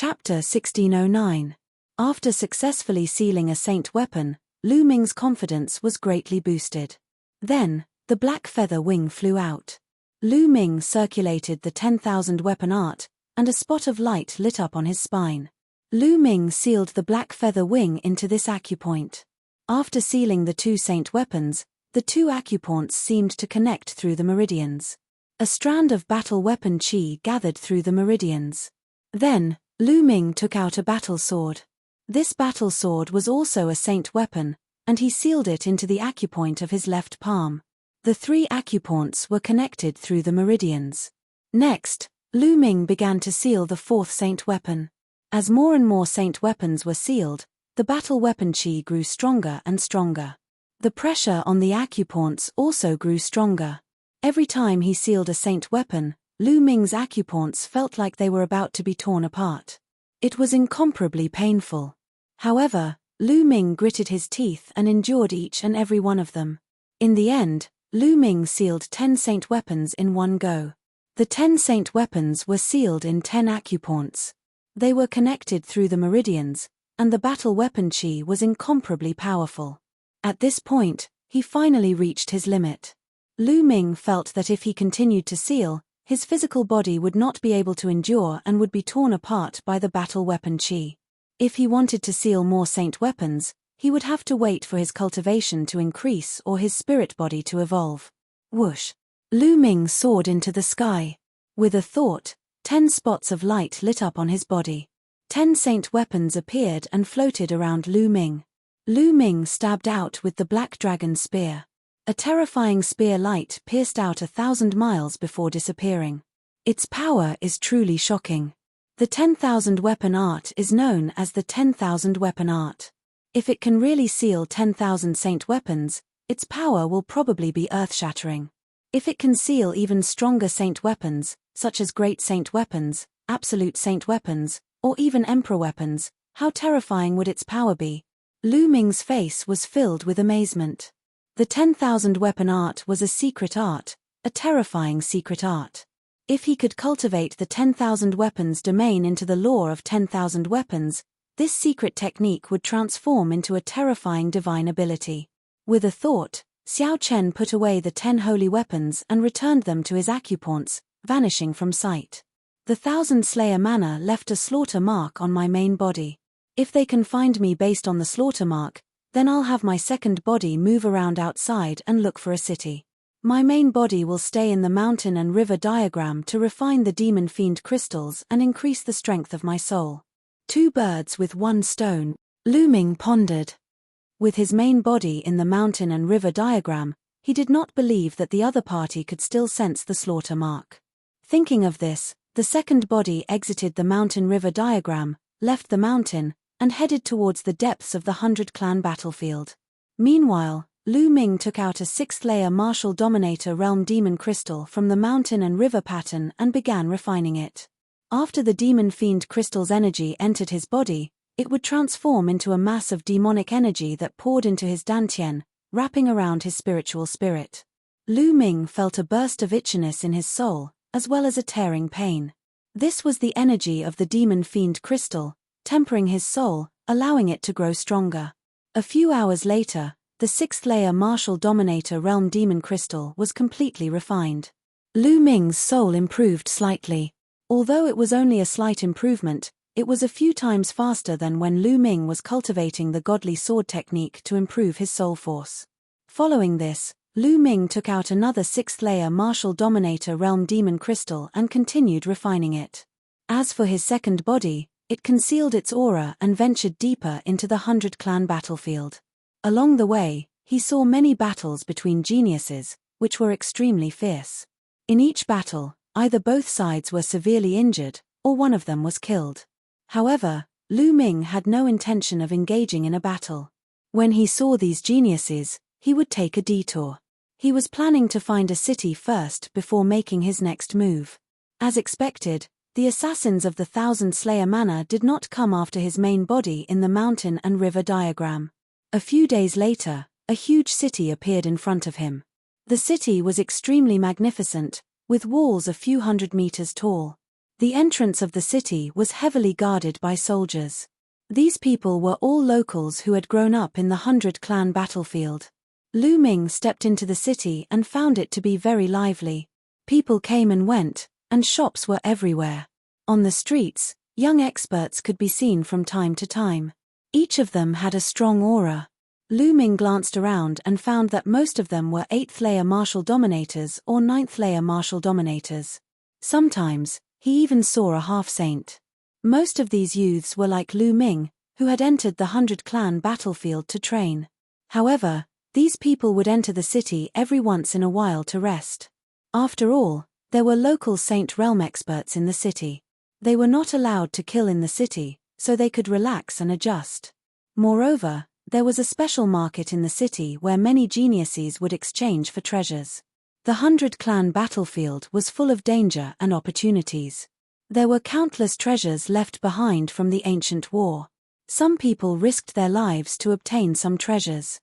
Chapter 1609. After successfully sealing a saint weapon, Lu Ming's confidence was greatly boosted. Then, the black feather wing flew out. Lu Ming circulated the 10,000 weapon art, and a spot of light lit up on his spine. Lu Ming sealed the black feather wing into this acupoint. After sealing the two saint weapons, the two acupoints seemed to connect through the meridians. A strand of battle weapon chi gathered through the meridians. Then, Lu Ming took out a battle sword. This battle sword was also a saint weapon, and he sealed it into the acupoint of his left palm. The three acupoints were connected through the meridians. Next, Lu Ming began to seal the fourth saint weapon. As more and more saint weapons were sealed, the battle weapon chi grew stronger and stronger. The pressure on the acupoints also grew stronger. Every time he sealed a saint weapon, Lu Ming's acupoints felt like they were about to be torn apart. It was incomparably painful. However, Lu Ming gritted his teeth and endured each and every one of them. In the end, Lu Ming sealed 10 saint weapons in one go. The 10 saint weapons were sealed in 10 acupoints. They were connected through the meridians, and the battle weapon chi was incomparably powerful. At this point, he finally reached his limit. Lu Ming felt that if he continued to seal, his physical body would not be able to endure and would be torn apart by the battle weapon chi. If he wanted to seal more saint weapons, he would have to wait for his cultivation to increase or his spirit body to evolve. Whoosh! Lu Ming soared into the sky. With a thought, 10 spots of light lit up on his body. 10 saint weapons appeared and floated around Lu Ming. Lu Ming stabbed out with the black dragon spear. A terrifying spear light pierced out 1,000 miles before disappearing. Its power is truly shocking. The 10,000 weapon art is known as the 10,000 weapon art. If it can really seal 10,000 saint weapons, its power will probably be earth-shattering. If it can seal even stronger saint weapons, such as great saint weapons, absolute saint weapons, or even emperor weapons, how terrifying would its power be? Lu Ming's face was filled with amazement. The 10,000 weapon art was a secret art, a terrifying secret art. If he could cultivate the 10,000 weapons domain into the lore of 10,000 weapons, this secret technique would transform into a terrifying divine ability. With a thought, Xiao Chen put away the 10 holy weapons and returned them to his acupoints, vanishing from sight. The 1,000 Slayer mana left a slaughter mark on my main body. If they can find me based on the slaughter mark, then I'll have my second body move around outside and look for a city. My main body will stay in the mountain and river diagram to refine the demon fiend crystals and increase the strength of my soul. 2 birds with 1 stone, Lu Ming pondered. With his main body in the mountain and river diagram, he did not believe that the other party could still sense the slaughter mark. Thinking of this, the second body exited the mountain-river diagram, left the mountain, and headed towards the depths of the 100-clan battlefield. Meanwhile, Lu Ming took out a 6th-layer martial dominator realm demon crystal from the mountain and river pattern and began refining it. After the demon fiend crystal's energy entered his body, it would transform into a mass of demonic energy that poured into his dantian, wrapping around his spiritual spirit. Lu Ming felt a burst of itchiness in his soul, as well as a tearing pain. This was the energy of the demon fiend crystal, tempering his soul, allowing it to grow stronger. A few hours later, the 6th-layer martial dominator realm demon crystal was completely refined. Lu Ming's soul improved slightly. Although it was only a slight improvement, it was a few times faster than when Lu Ming was cultivating the godly sword technique to improve his soul force. Following this, Lu Ming took out another 6th-layer martial dominator realm demon crystal and continued refining it. As for his second body, it concealed its aura and ventured deeper into the 100-clan battlefield. Along the way, he saw many battles between geniuses, which were extremely fierce. In each battle, either both sides were severely injured, or one of them was killed. However, Lu Ming had no intention of engaging in a battle. When he saw these geniuses, he would take a detour. He was planning to find a city first before making his next move. As expected, the assassins of the 1,000 Slayer mana did not come after his main body in the mountain and river diagram. A few days later, a huge city appeared in front of him. The city was extremely magnificent, with walls a few hundred meters tall. The entrance of the city was heavily guarded by soldiers. These people were all locals who had grown up in the 100-clan battlefield. Lu Ming stepped into the city and found it to be very lively. People came and went, and shops were everywhere. On the streets, young experts could be seen from time to time. Each of them had a strong aura. Lu Ming glanced around and found that most of them were 8th-layer martial dominators or 9th-layer martial dominators. Sometimes, he even saw a half-saint. Most of these youths were like Lu Ming, who had entered the 100-clan battlefield to train. However, these people would enter the city every once in a while to rest. After all, there were local Saint Realm experts in the city. They were not allowed to kill in the city, so they could relax and adjust. Moreover, there was a special market in the city where many geniuses would exchange for treasures. The 100-clan battlefield was full of danger and opportunities. There were countless treasures left behind from the ancient war. Some people risked their lives to obtain some treasures.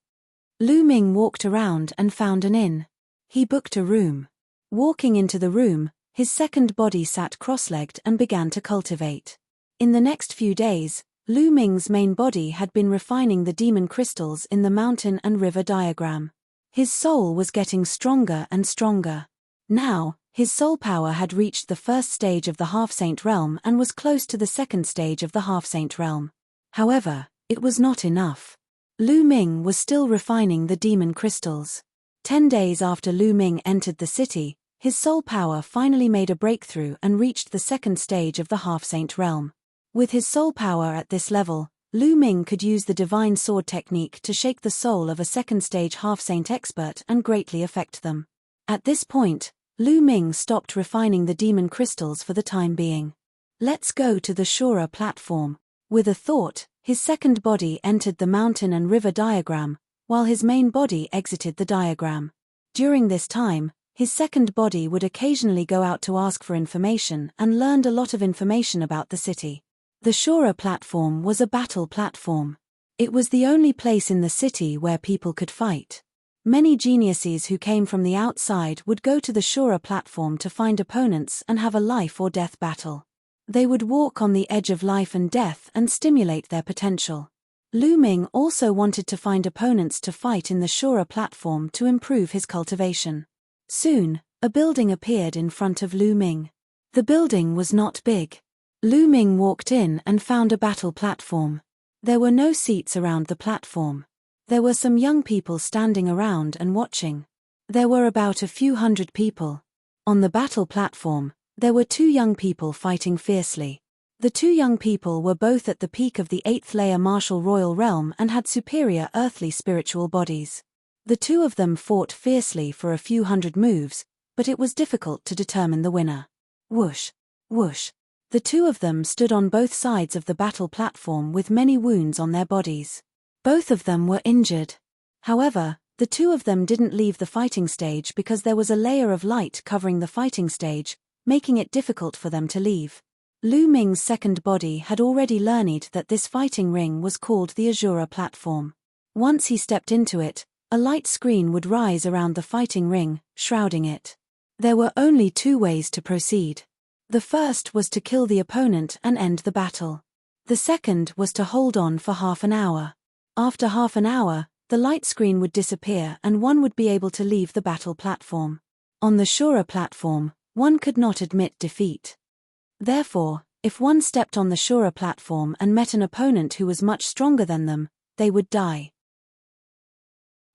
Lu Ming walked around and found an inn. He booked a room. Walking into the room, his second body sat cross-legged and began to cultivate. In the next few days, Lu Ming's main body had been refining the demon crystals in the mountain and river diagram. His soul was getting stronger and stronger. Now, his soul power had reached the first stage of the half-saint realm and was close to the second stage of the half-saint realm. However, it was not enough. Lu Ming was still refining the demon crystals. 10 days after Lu Ming entered the city, his soul power finally made a breakthrough and reached the second stage of the half-saint realm. With his soul power at this level, Lu Ming could use the divine sword technique to shake the soul of a second-stage half-saint expert and greatly affect them. At this point, Lu Ming stopped refining the demon crystals for the time being. Let's go to the Shura platform. With a thought, his second body entered the mountain and river diagram, while his main body exited the diagram. During this time, his second body would occasionally go out to ask for information and learned a lot of information about the city. The Shura platform was a battle platform. It was the only place in the city where people could fight. Many geniuses who came from the outside would go to the Shura platform to find opponents and have a life or death battle. They would walk on the edge of life and death and stimulate their potential. Lu Ming also wanted to find opponents to fight in the Shura platform to improve his cultivation. Soon, a building appeared in front of Lu Ming. The building was not big. Lu Ming walked in and found a battle platform. There were no seats around the platform. There were some young people standing around and watching. There were about a few hundred people. On the battle platform, there were 2 young people fighting fiercely. The 2 young people were both at the peak of the 8th-layer martial royal realm and had superior earthly spiritual bodies. The 2 of them fought fiercely for a few hundred moves, but it was difficult to determine the winner. Whoosh! Whoosh! The 2 of them stood on both sides of the battle platform with many wounds on their bodies. Both of them were injured. However, the 2 of them didn't leave the fighting stage because there was a layer of light covering the fighting stage, making it difficult for them to leave. Lu Ming's second body had already learned that this fighting ring was called the Azura platform. Once he stepped into it, a light screen would rise around the fighting ring, shrouding it. There were only 2 ways to proceed. The first was to kill the opponent and end the battle. The second was to hold on for half an hour. After half an hour, the light screen would disappear and one would be able to leave the battle platform. On the Shura platform, one could not admit defeat. Therefore, if one stepped on the Shura platform and met an opponent who was much stronger than them, they would die.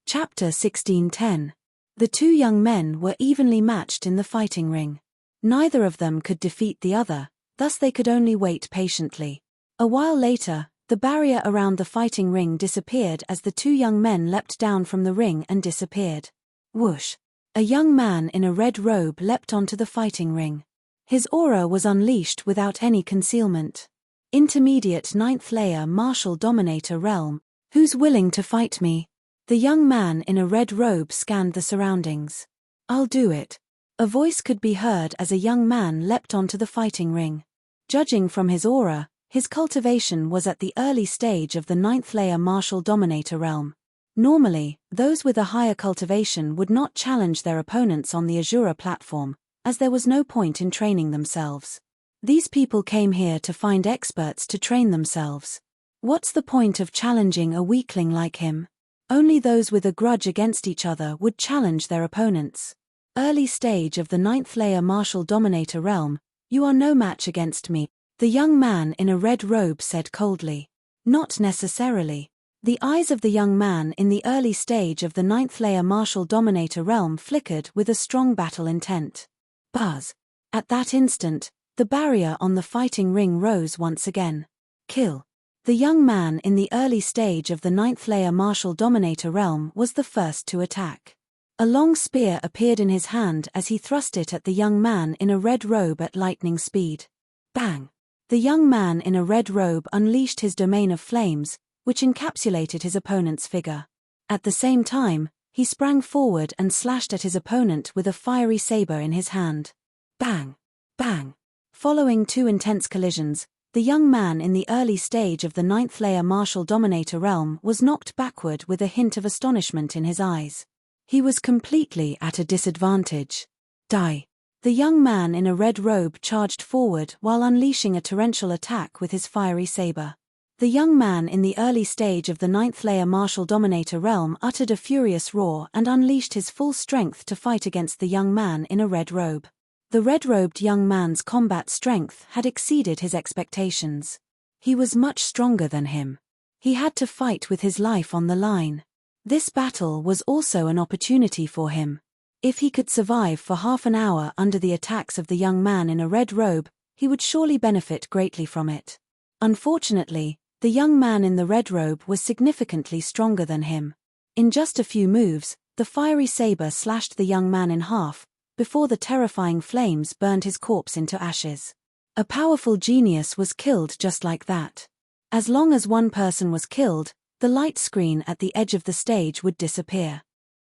Chapter 1610. The 2 young men were evenly matched in the fighting ring. Neither of them could defeat the other, thus they could only wait patiently. A while later, the barrier around the fighting ring disappeared as the 2 young men leapt down from the ring and disappeared. Whoosh! A young man in a red robe leapt onto the fighting ring. His aura was unleashed without any concealment. Intermediate 9th-layer martial dominator realm. Who's willing to fight me? The young man in a red robe scanned the surroundings. I'll do it. A voice could be heard as a young man leapt onto the fighting ring. Judging from his aura, his cultivation was at the early stage of the 9th-layer martial dominator realm. Normally, those with a higher cultivation would not challenge their opponents on the Azura platform, as there was no point in training themselves. These people came here to find experts to train themselves. What's the point of challenging a weakling like him? Only those with a grudge against each other would challenge their opponents. Early stage of the 9th layer martial dominator realm, you are no match against me, the young man in a red robe said coldly. Not necessarily. The eyes of the young man in the early stage of the 9th layer martial dominator realm flickered with a strong battle intent. Buzz. At that instant, the barrier on the fighting ring rose once again. Kill. The young man in the early stage of the 9th layer martial dominator realm was the first to attack. A long spear appeared in his hand as he thrust it at the young man in a red robe at lightning speed. Bang! The young man in a red robe unleashed his domain of flames, which encapsulated his opponent's figure. At the same time, he sprang forward and slashed at his opponent with a fiery saber in his hand. Bang! Bang! Following two intense collisions, the young man in the early stage of the 9th layer martial dominator realm was knocked backward with a hint of astonishment in his eyes. He was completely at a disadvantage. Die! The young man in a red robe charged forward while unleashing a torrential attack with his fiery saber. The young man in the early stage of the 9th layer martial dominator realm uttered a furious roar and unleashed his full strength to fight against the young man in a red robe. The red-robed young man's combat strength had exceeded his expectations. He was much stronger than him. He had to fight with his life on the line. This battle was also an opportunity for him. If he could survive for half an hour under the attacks of the young man in a red robe, he would surely benefit greatly from it. Unfortunately, the young man in the red robe was significantly stronger than him. In just a few moves, the fiery saber slashed the young man in half, before the terrifying flames burned his corpse into ashes. A powerful genius was killed just like that. As long as one person was killed, the light screen at the edge of the stage would disappear.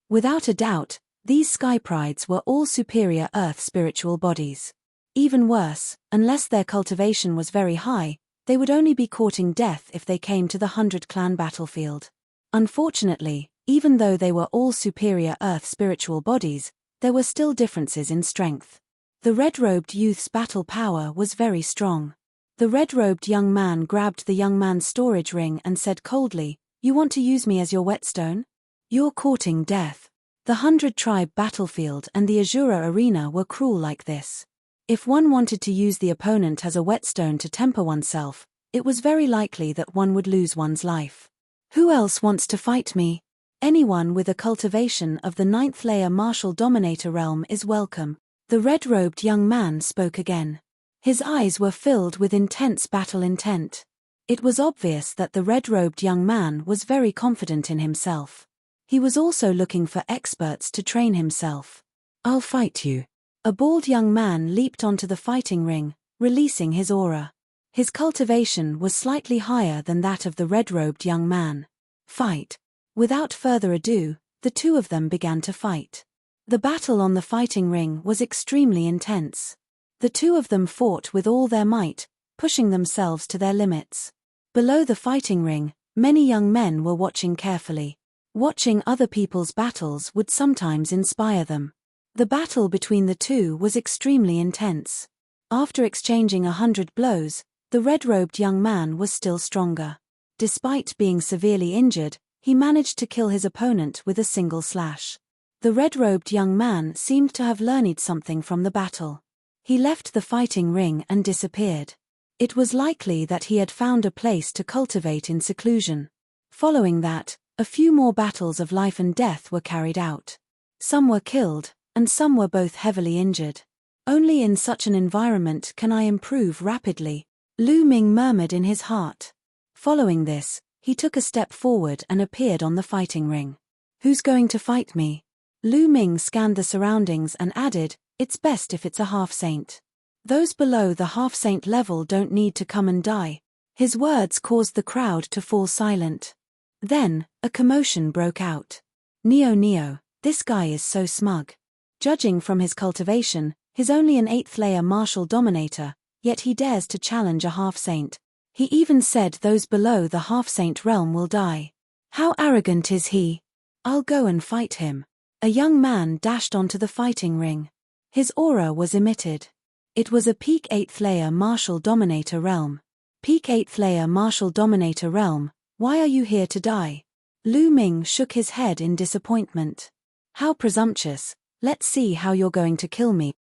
Without a doubt, these sky prides were all superior earth spiritual bodies. Even worse, unless their cultivation was very high, they would only be courting death if they came to the 100-clan battlefield. Unfortunately, even though they were all superior earth spiritual bodies, there were still differences in strength. The red-robed youth's battle power was very strong. The red-robed young man grabbed the young man's storage ring and said coldly, "You want to use me as your whetstone? You're courting death." The 100-tribe battlefield and the Azura arena were cruel like this. If one wanted to use the opponent as a whetstone to temper oneself, it was very likely that one would lose one's life. Who else wants to fight me? Anyone with a cultivation of the 9th layer martial dominator realm is welcome. The red-robed young man spoke again. His eyes were filled with intense battle intent. It was obvious that the red-robed young man was very confident in himself. He was also looking for experts to train himself. "I'll fight you." A bald young man leaped onto the fighting ring, releasing his aura. His cultivation was slightly higher than that of the red-robed young man. Fight. Without further ado, the two of them began to fight. The battle on the fighting ring was extremely intense. The two of them fought with all their might, pushing themselves to their limits. Below the fighting ring, many young men were watching carefully. Watching other people's battles would sometimes inspire them. The battle between the two was extremely intense. After exchanging 100 blows, the red-robed young man was still stronger. Despite being severely injured, he managed to kill his opponent with a single slash. The red-robed young man seemed to have learned something from the battle. He left the fighting ring and disappeared. It was likely that he had found a place to cultivate in seclusion. Following that, a few more battles of life and death were carried out. Some were killed, and some were both heavily injured. "Only in such an environment can I improve rapidly," Lu Ming murmured in his heart. Following this, he took a step forward and appeared on the fighting ring. "Who's going to fight me?" Lu Ming scanned the surroundings and added, "It's best if it's a half-saint. Those below the half-saint level don't need to come and die." His words caused the crowd to fall silent. Then, a commotion broke out. Neo, this guy is so smug. Judging from his cultivation, he's only an 8th layer martial dominator, yet he dares to challenge a half-saint. He even said those below the half-saint realm will die. How arrogant is he? I'll go and fight him. A young man dashed onto the fighting ring. His aura was emitted. It was a peak 8th layer Martial Dominator realm. Peak 8th layer Martial Dominator realm, why are you here to die? Lu Ming shook his head in disappointment. How presumptuous, let's see how you're going to kill me.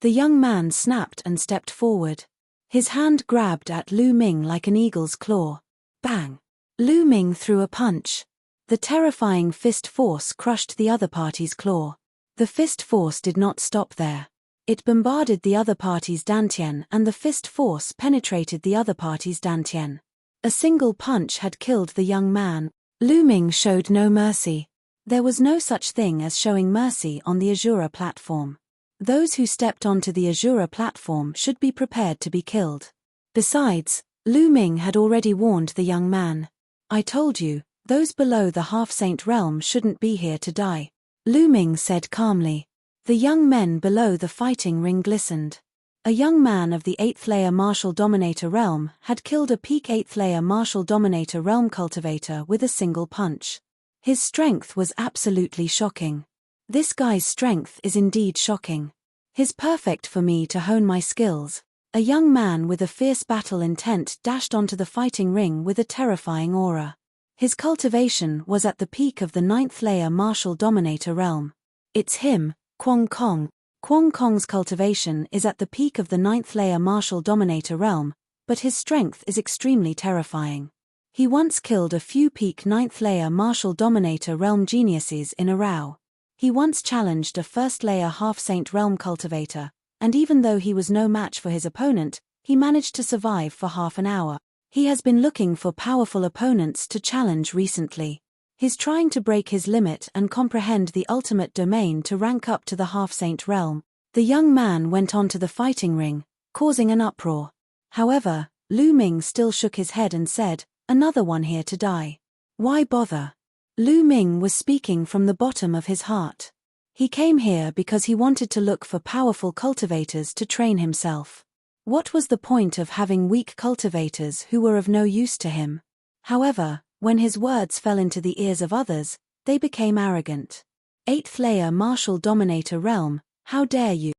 The young man snapped and stepped forward. His hand grabbed at Lu Ming like an eagle's claw. Bang! Lu Ming threw a punch. The terrifying fist force crushed the other party's claw. The fist force did not stop there. It bombarded the other party's dantian and the fist force penetrated the other party's dantian. A single punch had killed the young man. Lu Ming showed no mercy. There was no such thing as showing mercy on the Azura platform. Those who stepped onto the Azura platform should be prepared to be killed. Besides, Lu Ming had already warned the young man. I told you, those below the half-saint realm shouldn't be here to die, Lu Ming said calmly. The young men below the fighting ring glistened. A young man of the 8th layer Martial Dominator realm had killed a peak 8th layer Martial Dominator realm cultivator with a single punch. His strength was absolutely shocking. This guy's strength is indeed shocking. He's perfect for me to hone my skills. A young man with a fierce battle intent dashed onto the fighting ring with a terrifying aura. His cultivation was at the peak of the 9th layer Martial Dominator realm. It's him, Kwong Kong. Kwong Kong's cultivation is at the peak of the 9th layer Martial Dominator realm, but his strength is extremely terrifying. He once killed a few peak 9th layer Martial Dominator realm geniuses in a row. He once challenged a 1st layer half-saint realm cultivator, and even though he was no match for his opponent, he managed to survive for half an hour. He has been looking for powerful opponents to challenge recently. He's trying to break his limit and comprehend the ultimate domain to rank up to the half-saint realm. The young man went onto the fighting ring, causing an uproar. However, Lu Ming still shook his head and said, another one here to die. Why bother? Lu Ming was speaking from the bottom of his heart. He came here because he wanted to look for powerful cultivators to train himself. What was the point of having weak cultivators who were of no use to him? However, when his words fell into the ears of others, they became arrogant. 8th layer Martial Dominator realm, how dare you?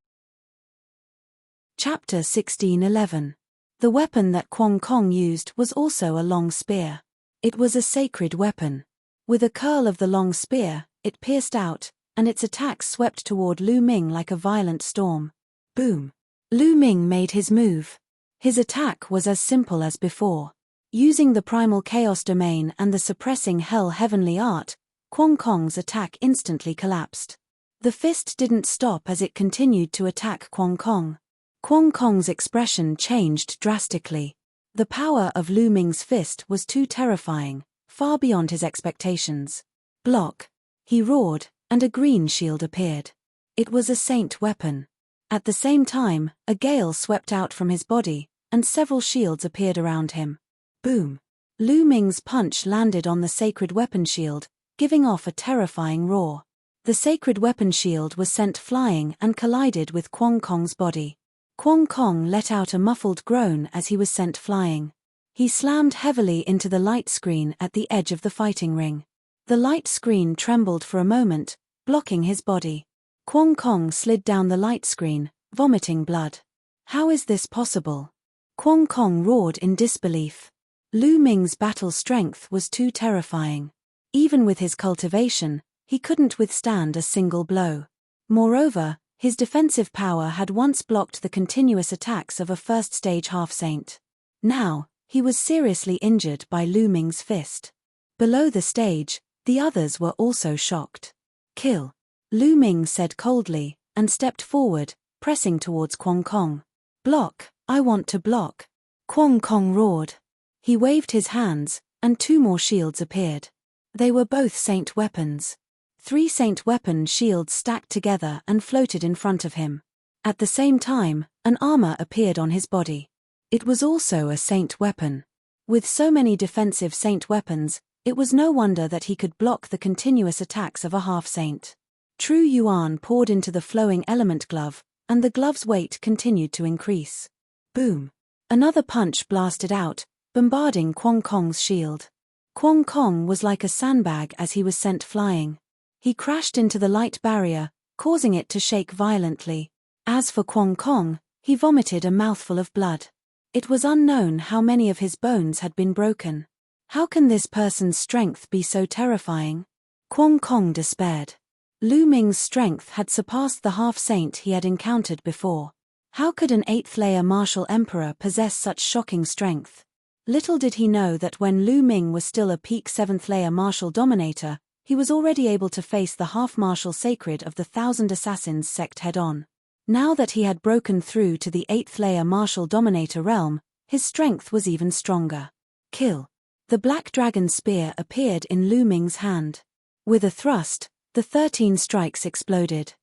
Chapter 16:11. The weapon that Kwong Kong used was also a long spear. It was a sacred weapon. With a curl of the long spear, it pierced out, and its attacks swept toward Lu Ming like a violent storm. Boom! Lu Ming made his move. His attack was as simple as before. Using the primal chaos domain and the suppressing hell heavenly art, Kwong Kong's attack instantly collapsed. The fist didn't stop as it continued to attack Kwong Kong. Kwong Kong's expression changed drastically. The power of Lu Ming's fist was too terrifying, far beyond his expectations. Block! He roared, and a green shield appeared. It was a saint weapon. At the same time, a gale swept out from his body, and several shields appeared around him. Boom! Lu Ming's punch landed on the sacred weapon shield, giving off a terrifying roar. The sacred weapon shield was sent flying and collided with Kwong Kong's body. Kwong Kong let out a muffled groan as he was sent flying. He slammed heavily into the light screen at the edge of the fighting ring. The light screen trembled for a moment, blocking his body. Kwong Kong slid down the light screen, vomiting blood. How is this possible? Kwong Kong roared in disbelief. Lu Ming's battle strength was too terrifying. Even with his cultivation, he couldn't withstand a single blow. Moreover, his defensive power had once blocked the continuous attacks of a first-stage half-saint. Now, he was seriously injured by Lu Ming's fist. Below the stage, the others were also shocked. Kill! Lu Ming said coldly, and stepped forward, pressing towards Kwong Kong. Block! I want to block! Kwong Kong roared. He waved his hands, and two more shields appeared. They were both saint weapons. 3 saint weapon shields stacked together and floated in front of him. At the same time, an armor appeared on his body. It was also a saint weapon. With so many defensive saint weapons, it was no wonder that he could block the continuous attacks of a half-saint. True yuan poured into the flowing element glove, and the glove's weight continued to increase. Boom! Another punch blasted out, bombarding Kwong Kong's shield. Kwong Kong was like a sandbag as he was sent flying. He crashed into the light barrier, causing it to shake violently. As for Kwong Kong, He vomited a mouthful of blood. It was unknown how many of his bones had been broken. How can this person's strength be so terrifying? Kwong Kong despaired. Lu Ming's strength had surpassed the half-saint he had encountered before. How could an 8th-layer martial emperor possess such shocking strength? Little did he know that when Lu Ming was still a peak 7th-layer martial dominator, he was already able to face the half-martial sacred of the Thousand Assassins sect head-on. Now that he had broken through to the 8th-layer martial dominator realm, his strength was even stronger. Kill. The black dragon spear appeared in Lu Ming's hand. With a thrust, the 13 strikes exploded.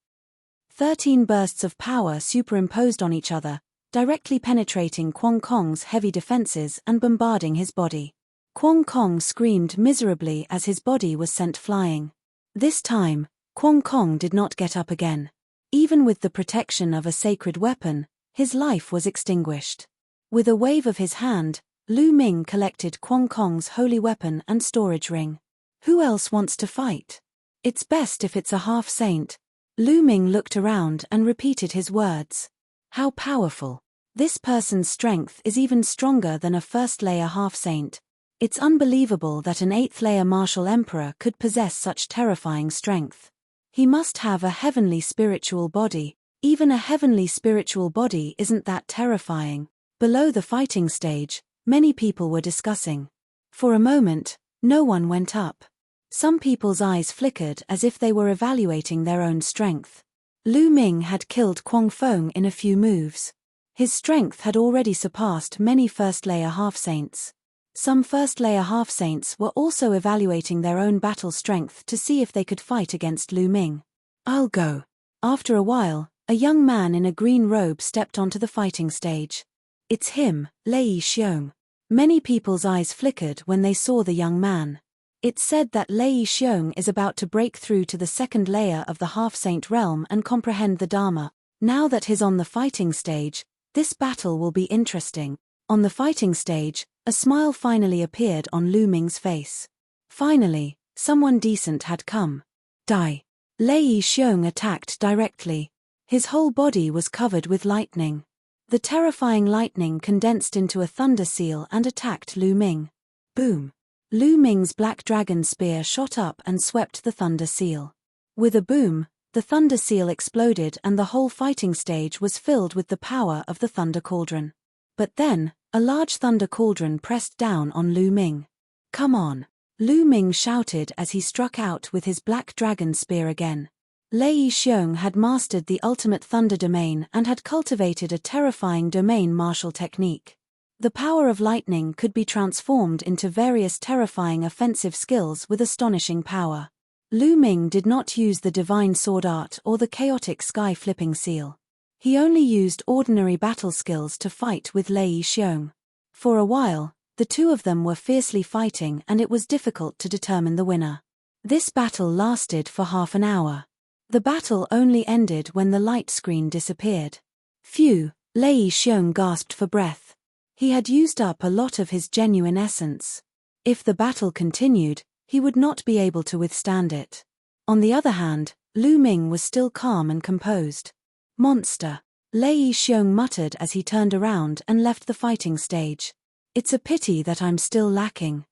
13 bursts of power superimposed on each other, directly penetrating Kwong Kong's heavy defenses and bombarding his body. Kwong Kong screamed miserably as his body was sent flying. This time, Kwong Kong did not get up again. Even with the protection of a sacred weapon, his life was extinguished. With a wave of his hand, Lu Ming collected Kwong Kong's holy weapon and storage ring. Who else wants to fight? It's best if it's a half-saint. Lu Ming looked around and repeated his words. How powerful. This person's strength is even stronger than a first-layer half-saint. It's unbelievable that an 8th-layer martial emperor could possess such terrifying strength. He must have a heavenly spiritual body. Even a heavenly spiritual body isn't that terrifying. Below the fighting stage, many people were discussing. For a moment, no one went up. Some people's eyes flickered as if they were evaluating their own strength. Lu Ming had killed Kwong Fong in a few moves. His strength had already surpassed many first-layer half-saints. Some first-layer half-saints were also evaluating their own battle strength to see if they could fight against Lu Ming. I'll go. After a while, a young man in a green robe stepped onto the fighting stage. It's him, Lei Xiong. Many people's eyes flickered when they saw the young man. It's said that Lei Xiong is about to break through to the second layer of the half-saint realm and comprehend the Dharma. Now that he's on the fighting stage, this battle will be interesting. On the fighting stage, a smile finally appeared on Lu Ming's face. Finally, someone decent had come. Die. Lei Xiong attacked directly. His whole body was covered with lightning. The terrifying lightning condensed into a thunder seal and attacked Lu Ming. Boom. Lu Ming's black dragon spear shot up and swept the thunder seal. With a boom, the thunder seal exploded and the whole fighting stage was filled with the power of the thunder cauldron. But then, a large thunder cauldron pressed down on Lu Ming. Come on. Lu Ming shouted as he struck out with his black dragon spear again. Lei Xiong had mastered the ultimate thunder domain and had cultivated a terrifying domain martial technique. The power of lightning could be transformed into various terrifying offensive skills with astonishing power. Lu Ming did not use the divine sword art or the chaotic sky-flipping seal. He only used ordinary battle skills to fight with Lei Xiong. For a while, the two of them were fiercely fighting and it was difficult to determine the winner. This battle lasted for half an hour. The battle only ended when the light screen disappeared. Phew, Lei Xiong gasped for breath. He had used up a lot of his genuine essence. If the battle continued, he would not be able to withstand it. On the other hand, Lu Ming was still calm and composed. Monster. Lei Xiong muttered as he turned around and left the fighting stage. It's a pity that I'm still lacking.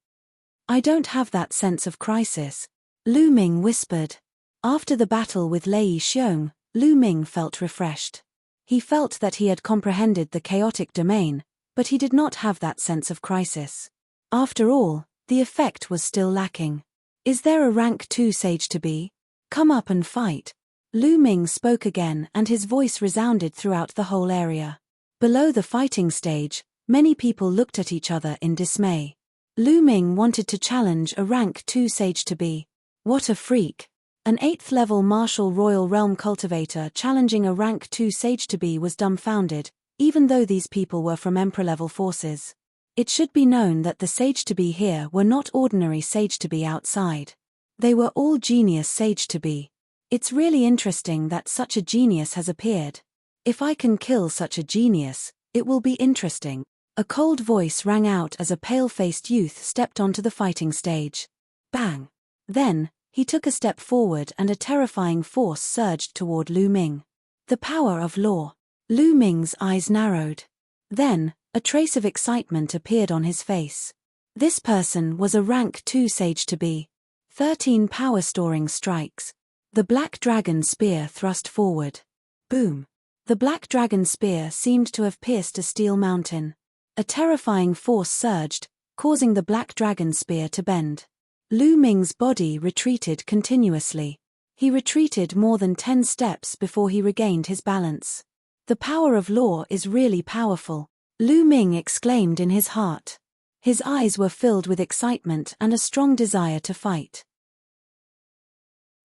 I don't have that sense of crisis. Lu Ming whispered. After the battle with Lei Xiong, Lu Ming felt refreshed. He felt that he had comprehended the chaotic domain, but he did not have that sense of crisis. After all, the effect was still lacking. Is there a rank 2 sage to be? Come up and fight. Lu Ming spoke again and his voice resounded throughout the whole area. Below the fighting stage, many people looked at each other in dismay. Lu Ming wanted to challenge a rank 2 sage to be. What a freak. An 8th-level martial royal realm cultivator challenging a rank 2 sage to be was dumbfounded, even though these people were from emperor-level forces. It should be known that the sage-to-be here were not ordinary sage-to-be outside. They were all genius sage-to-be. It's really interesting that such a genius has appeared. If I can kill such a genius, it will be interesting. A cold voice rang out as a pale-faced youth stepped onto the fighting stage. Bang! Then, he took a step forward and a terrifying force surged toward Lu Ming. The power of law. Lu Ming's eyes narrowed. Then, a trace of excitement appeared on his face. This person was a rank 2 sage to be. 13 power-storing strikes. The black dragon spear thrust forward. Boom. The black dragon spear seemed to have pierced a steel mountain. A terrifying force surged, causing the black dragon spear to bend. Lu Ming's body retreated continuously. He retreated more than 10 steps before he regained his balance. The power of law is really powerful, Lu Ming exclaimed in his heart. His eyes were filled with excitement and a strong desire to fight.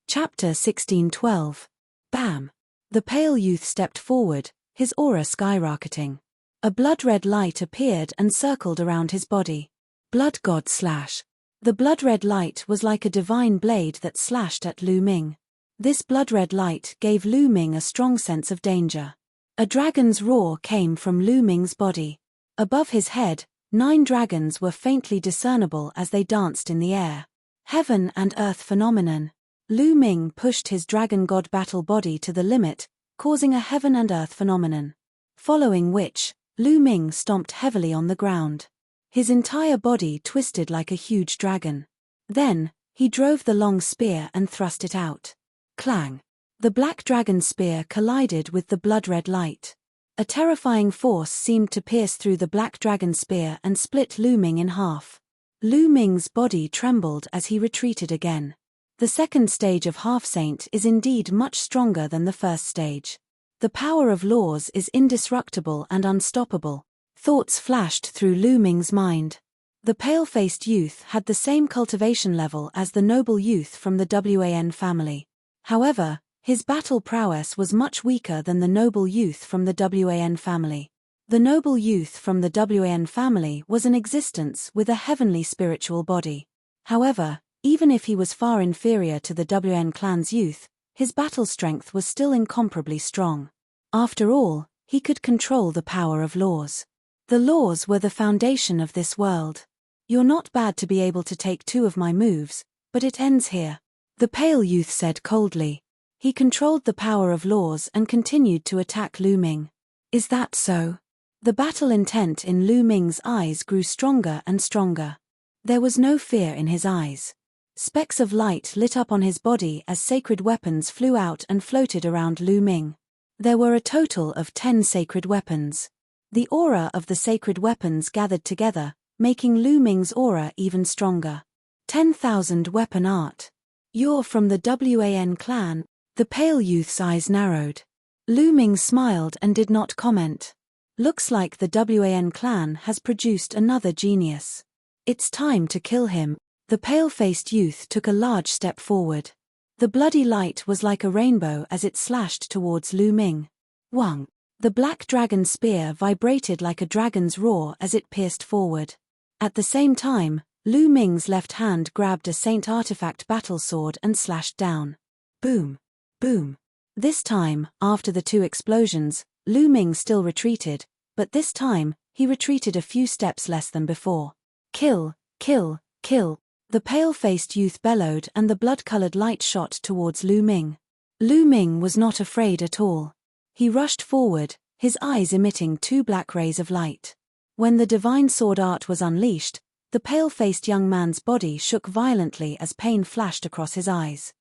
Chapter 1612. Bam! The pale youth stepped forward, his aura skyrocketing. A blood-red light appeared and circled around his body. Blood God slash. The blood-red light was like a divine blade that slashed at Lu Ming. This blood-red light gave Lu Ming a strong sense of danger. A dragon's roar came from Lu Ming's body. Above his head, 9 dragons were faintly discernible as they danced in the air. Heaven and earth phenomenon. Lu Ming pushed his dragon god battle body to the limit, causing a heaven and earth phenomenon. Following which, Lu Ming stomped heavily on the ground. His entire body twisted like a huge dragon. Then, he drove the long spear and thrust it out. Clang! The black dragon spear collided with the blood-red light. A terrifying force seemed to pierce through the black dragon spear and split Lu Ming in half. Lu Ming's body trembled as he retreated again. The second stage of Half-Saint is indeed much stronger than the first stage. The power of laws is indestructible and unstoppable. Thoughts flashed through Lu Ming's mind. The pale-faced youth had the same cultivation level as the noble youth from the Wan family. However, his battle prowess was much weaker than the noble youth from the Wan family. The noble youth from the Wan family was an existence with a heavenly spiritual body. However, even if he was far inferior to the Wan clan's youth, his battle strength was still incomparably strong. After all, he could control the power of laws. The laws were the foundation of this world. You're not bad to be able to take 2 of my moves, but it ends here, the pale youth said coldly. He controlled the power of laws and continued to attack Lu Ming. Is that so? The battle intent in Lu Ming's eyes grew stronger and stronger. There was no fear in his eyes. Specks of light lit up on his body as sacred weapons flew out and floated around Lu Ming. There were a total of 10 sacred weapons. The aura of the sacred weapons gathered together, making Lu Ming's aura even stronger. 10,000 weapon art. You're from the Wan clan? The pale youth's eyes narrowed. Lu Ming smiled and did not comment. Looks like the Wan clan has produced another genius. It's time to kill him. The pale-faced youth took a large step forward. The bloody light was like a rainbow as it slashed towards Lu Ming. Wang! The black dragon spear vibrated like a dragon's roar as it pierced forward. At the same time, Lu Ming's left hand grabbed a Saint artifact battle sword and slashed down. Boom! Boom! This time, after the 2 explosions, Lu Ming still retreated, but this time, he retreated a few steps less than before. Kill! Kill! Kill! The pale-faced youth bellowed and the blood-colored light shot towards Lu Ming. Lu Ming was not afraid at all. He rushed forward, his eyes emitting 2 black rays of light. When the divine sword art was unleashed, the pale-faced young man's body shook violently as pain flashed across his eyes.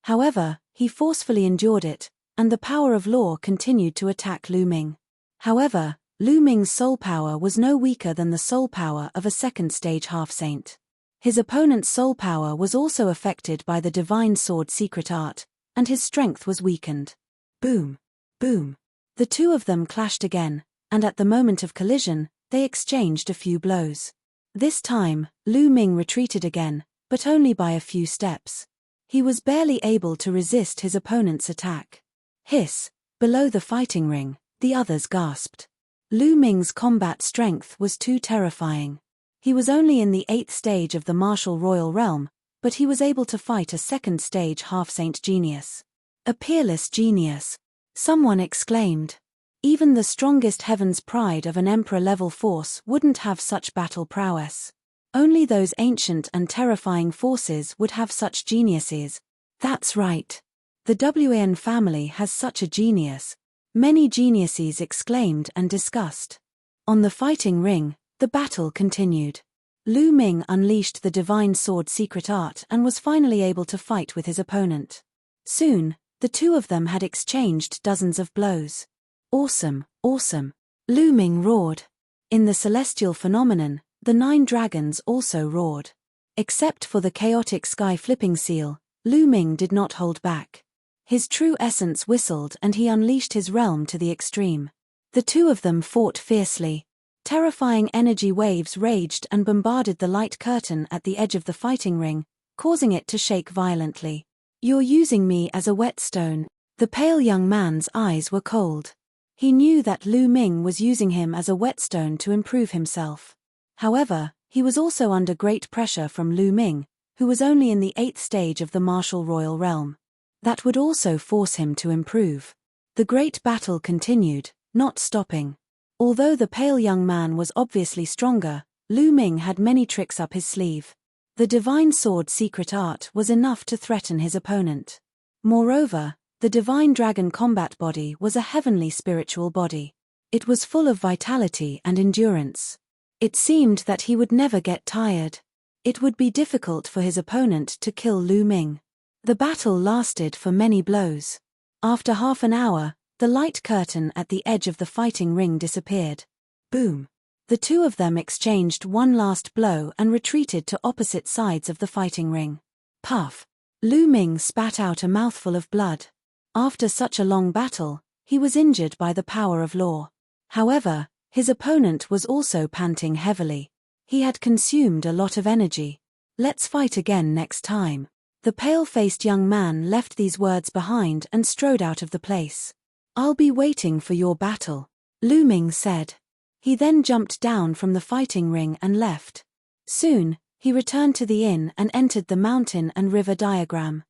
However, he forcefully endured it, and the power of law continued to attack Lu Ming. However, Lu Ming's soul power was no weaker than the soul power of a second-stage half-saint. His opponent's soul power was also affected by the divine sword secret art, and his strength was weakened. Boom! Boom! The 2 of them clashed again, and at the moment of collision, they exchanged a few blows. This time, Lu Ming retreated again, but only by a few steps. He was barely able to resist his opponent's attack. Hiss! Below the fighting ring, the others gasped. Lu Ming's combat strength was too terrifying. He was only in the 8th stage of the martial royal realm, but he was able to fight a second-stage half-saint genius. A peerless genius! Someone exclaimed. Even the strongest heaven's pride of an emperor-level force wouldn't have such battle prowess. Only those ancient and terrifying forces would have such geniuses. That's right. The Wan family has such a genius. Many geniuses exclaimed and discussed. On the fighting ring, the battle continued. Lu Ming unleashed the divine sword secret art and was finally able to fight with his opponent. Soon, the two of them had exchanged dozens of blows. Awesome, awesome! Lu Ming roared. In the celestial phenomenon, the 9 dragons also roared. Except for the chaotic sky flipping seal, Lu Ming did not hold back. His true essence whistled and he unleashed his realm to the extreme. The two of them fought fiercely. Terrifying energy waves raged and bombarded the light curtain at the edge of the fighting ring, causing it to shake violently. "You're using me as a whetstone." The pale young man's eyes were cold. He knew that Lu Ming was using him as a whetstone to improve himself. However, he was also under great pressure from Lu Ming, who was only in the 8th stage of the martial royal realm. That would also force him to improve. The great battle continued, not stopping. Although the pale young man was obviously stronger, Lu Ming had many tricks up his sleeve. The divine sword secret art was enough to threaten his opponent. Moreover, the divine dragon combat body was a heavenly spiritual body. It was full of vitality and endurance. It seemed that he would never get tired. It would be difficult for his opponent to kill Lu Ming. The battle lasted for many blows. After half an hour, the light curtain at the edge of the fighting ring disappeared. Boom! The two of them exchanged one last blow and retreated to opposite sides of the fighting ring. Puff! Lu Ming spat out a mouthful of blood. After such a long battle, he was injured by the power of law. However, his opponent was also panting heavily. He had consumed a lot of energy. "Let's fight again next time." The pale-faced young man left these words behind and strode out of the place. "I'll be waiting for your battle," Lu Ming said. He then jumped down from the fighting ring and left. Soon, he returned to the inn and entered the mountain and river diagram.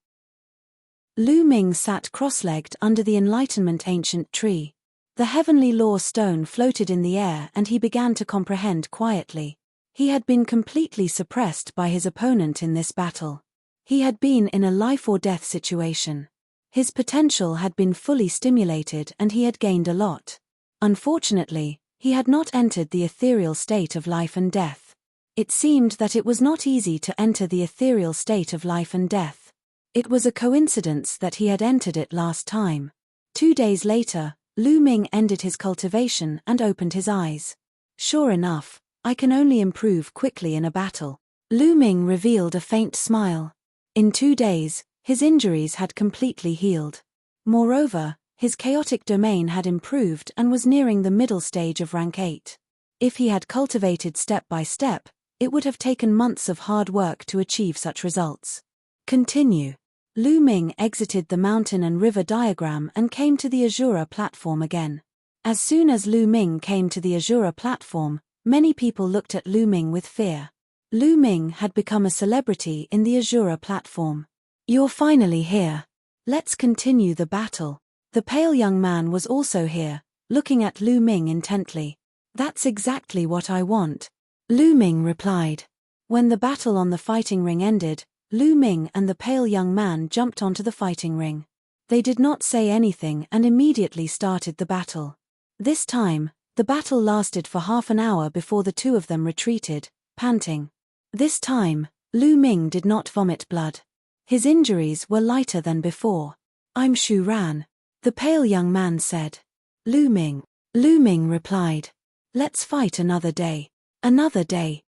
Lu Ming sat cross-legged under the Enlightenment ancient tree. The heavenly law stone floated in the air and he began to comprehend quietly. He had been completely suppressed by his opponent in this battle. He had been in a life-or-death situation. His potential had been fully stimulated and he had gained a lot. Unfortunately, he had not entered the ethereal state of life and death. It seemed that it was not easy to enter the ethereal state of life and death. It was a coincidence that he had entered it last time. 2 days later, Lu Ming ended his cultivation and opened his eyes. "Sure enough, I can only improve quickly in a battle." Lu Ming revealed a faint smile. In 2 days, his injuries had completely healed. Moreover, his chaotic domain had improved and was nearing the middle stage of rank 8. If he had cultivated step by step, it would have taken months of hard work to achieve such results. Continue. Lu Ming exited the mountain and river diagram and came to the Azura platform again. As soon as Lu Ming came to the Azura platform, many people looked at Lu Ming with fear. Lu Ming had become a celebrity in the Azura platform. "You're finally here. Let's continue the battle." The pale young man was also here, looking at Lu Ming intently. "That's exactly what I want," Lu Ming replied. When the battle on the fighting ring ended, Lu Ming and the pale young man jumped onto the fighting ring. They did not say anything and immediately started the battle. This time, the battle lasted for half an hour before the two of them retreated, panting. This time, Lu Ming did not vomit blood. His injuries were lighter than before. "I'm Shu Ran," the pale young man said. Lu Ming replied. "Let's fight another day." Another day.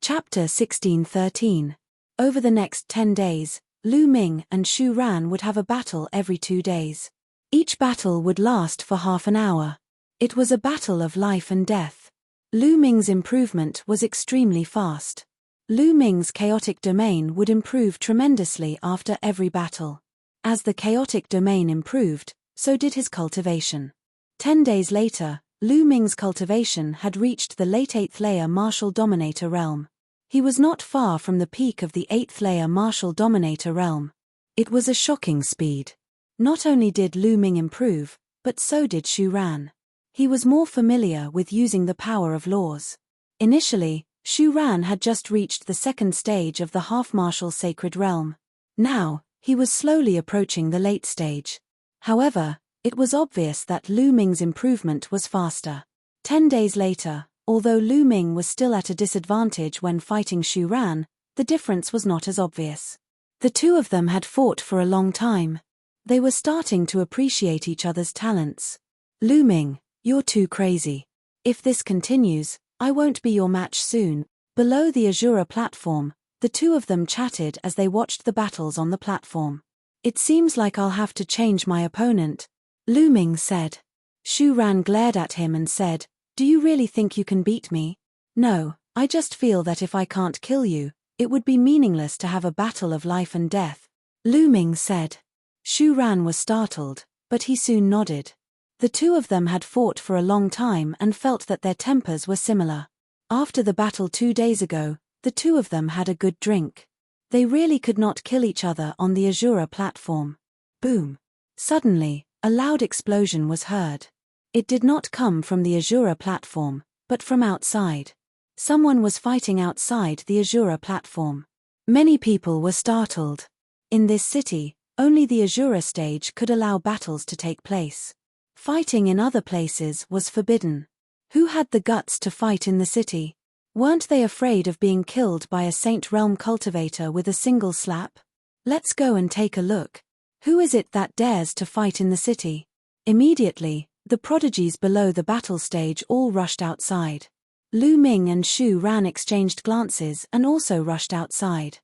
Chapter 16:13. Over the next 10 days, Lu Ming and Shu Ran would have a battle every 2 days. Each battle would last for half an hour. It was a battle of life and death. Lu Ming's improvement was extremely fast. Lu Ming's chaotic domain would improve tremendously after every battle. As the chaotic domain improved, so did his cultivation. 10 days later, Lu Ming's cultivation had reached the late 8th layer martial dominator realm. He was not far from the peak of the 8th layer martial dominator realm. It was a shocking speed. Not only did Lu Ming improve, but so did Shu Ran. He was more familiar with using the power of laws. Initially, Shu Ran had just reached the 2nd stage of the half-martial sacred realm. Now, he was slowly approaching the late stage. However, it was obvious that Lu Ming's improvement was faster. 10 days later, although Lu Ming was still at a disadvantage when fighting Shu Ran, the difference was not as obvious. The two of them had fought for a long time. They were starting to appreciate each other's talents. Lu Ming, you're too crazy. If this continues, I won't be your match soon. Below the Azura platform, the two of them chatted as they watched the battles on the platform. It seems like I'll have to change my opponent, Lu Ming said. Shu Ran glared at him and said, do you really think you can beat me? No, I just feel that if I can't kill you, it would be meaningless to have a battle of life and death, Lu Ming said. Shu Ran was startled, but he soon nodded. The two of them had fought for a long time and felt that their tempers were similar. After the battle 2 days ago, the two of them had a good drink. They really could not kill each other on the Azura platform. Boom! Suddenly, a loud explosion was heard. It did not come from the Azura platform, but from outside. Someone was fighting outside the Azura platform. Many people were startled. In this city, only the Azura stage could allow battles to take place. Fighting in other places was forbidden. Who had the guts to fight in the city? Weren't they afraid of being killed by a Saint Realm cultivator with a single slap? Let's go and take a look. Who is it that dares to fight in the city? Immediately, the prodigies below the battle stage all rushed outside. Lu Ming and Shu Ran exchanged glances and also rushed outside.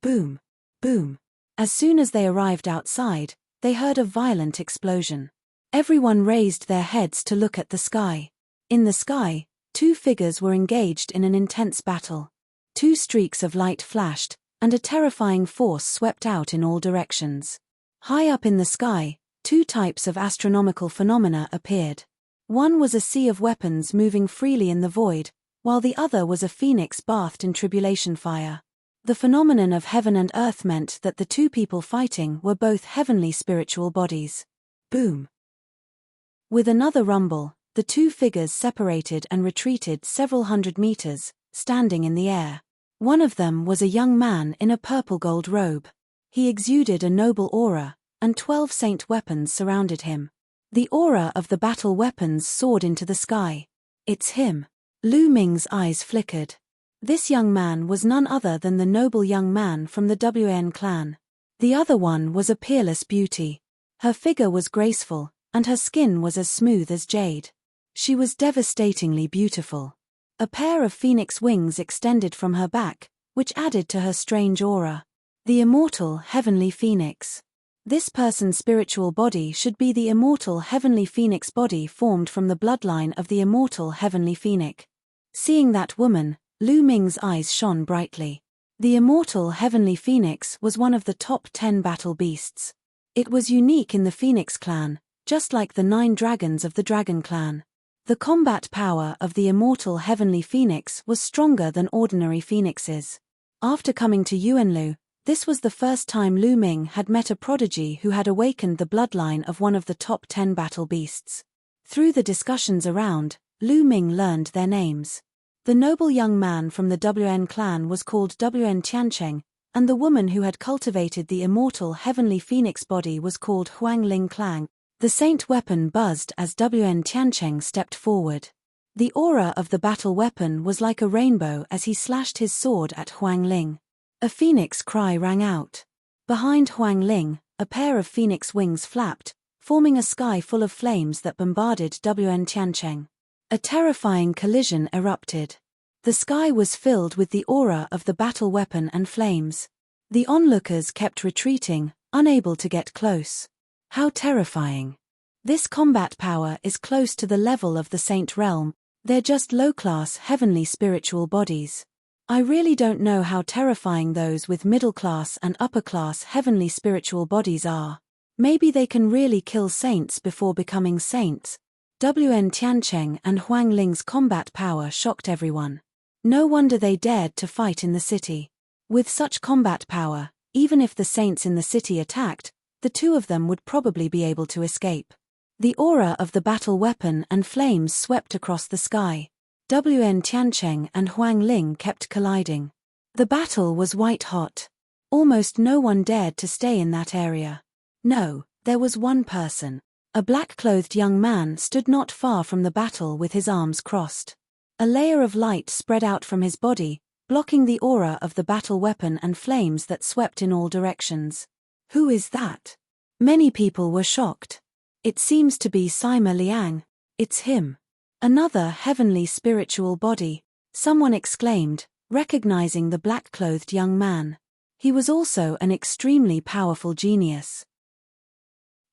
Boom! Boom! As soon as they arrived outside, they heard a violent explosion. Everyone raised their heads to look at the sky. In the sky, two figures were engaged in an intense battle. Two streaks of light flashed, and a terrifying force swept out in all directions. High up in the sky, two types of astronomical phenomena appeared. One was a sea of weapons moving freely in the void, while the other was a phoenix bathed in tribulation fire. The phenomenon of heaven and earth meant that the two people fighting were both heavenly spiritual bodies. Boom! With another rumble, the two figures separated and retreated several hundred meters, standing in the air. One of them was a young man in a purple-gold robe. He exuded a noble aura, and 12 saint weapons surrounded him. The aura of the battle weapons soared into the sky. It's him. Lu Ming's eyes flickered. This young man was none other than the noble young man from the WN clan. The other one was a peerless beauty. Her figure was graceful, and her skin was as smooth as jade. She was devastatingly beautiful. A pair of phoenix wings extended from her back, which added to her strange aura. The immortal heavenly phoenix. This person's spiritual body should be the immortal heavenly phoenix body formed from the bloodline of the immortal heavenly phoenix. Seeing that woman, Lu Ming's eyes shone brightly. The immortal heavenly phoenix was one of the top 10 battle beasts. It was unique in the Phoenix clan, just like the 9 dragons of the Dragon clan. The combat power of the immortal heavenly phoenix was stronger than ordinary phoenixes. After coming to Yuanlu, this was the first time Lu Ming had met a prodigy who had awakened the bloodline of one of the top 10 battle beasts. Through the discussions around, Lu Ming learned their names. The noble young man from the WN clan was called WN Tiancheng, and the woman who had cultivated the immortal heavenly phoenix body was called Huang Ling Clang. The saint weapon buzzed as WN Tiancheng stepped forward. The aura of the battle weapon was like a rainbow as he slashed his sword at Huang Ling. A phoenix cry rang out. Behind Huang Ling, a pair of phoenix wings flapped, forming a sky full of flames that bombarded WN Tiancheng. A terrifying collision erupted. The sky was filled with the aura of the battle weapon and flames. The onlookers kept retreating, unable to get close. How terrifying. This combat power is close to the level of the Saint Realm, they're just low-class heavenly spiritual bodies. I really don't know how terrifying those with middle-class and upper-class heavenly spiritual bodies are. Maybe they can really kill saints before becoming saints. WN Tiancheng and Huang Ling's combat power shocked everyone. No wonder they dared to fight in the city. With such combat power, even if the saints in the city attacked, the two of them would probably be able to escape. The aura of the battle weapon and flames swept across the sky. WN Tiancheng and Huang Ling kept colliding. The battle was white hot. Almost no one dared to stay in that area. No, There was one person. A black-clothed young man stood not far from the battle with his arms crossed. A layer of light spread out from his body, blocking the aura of the battle weapon and flames that swept in all directions. Who is that? Many people were shocked. It seems to be Sima Liang. It's him. Another heavenly spiritual body, someone exclaimed, recognizing the black-clothed young man. He was also an extremely powerful genius.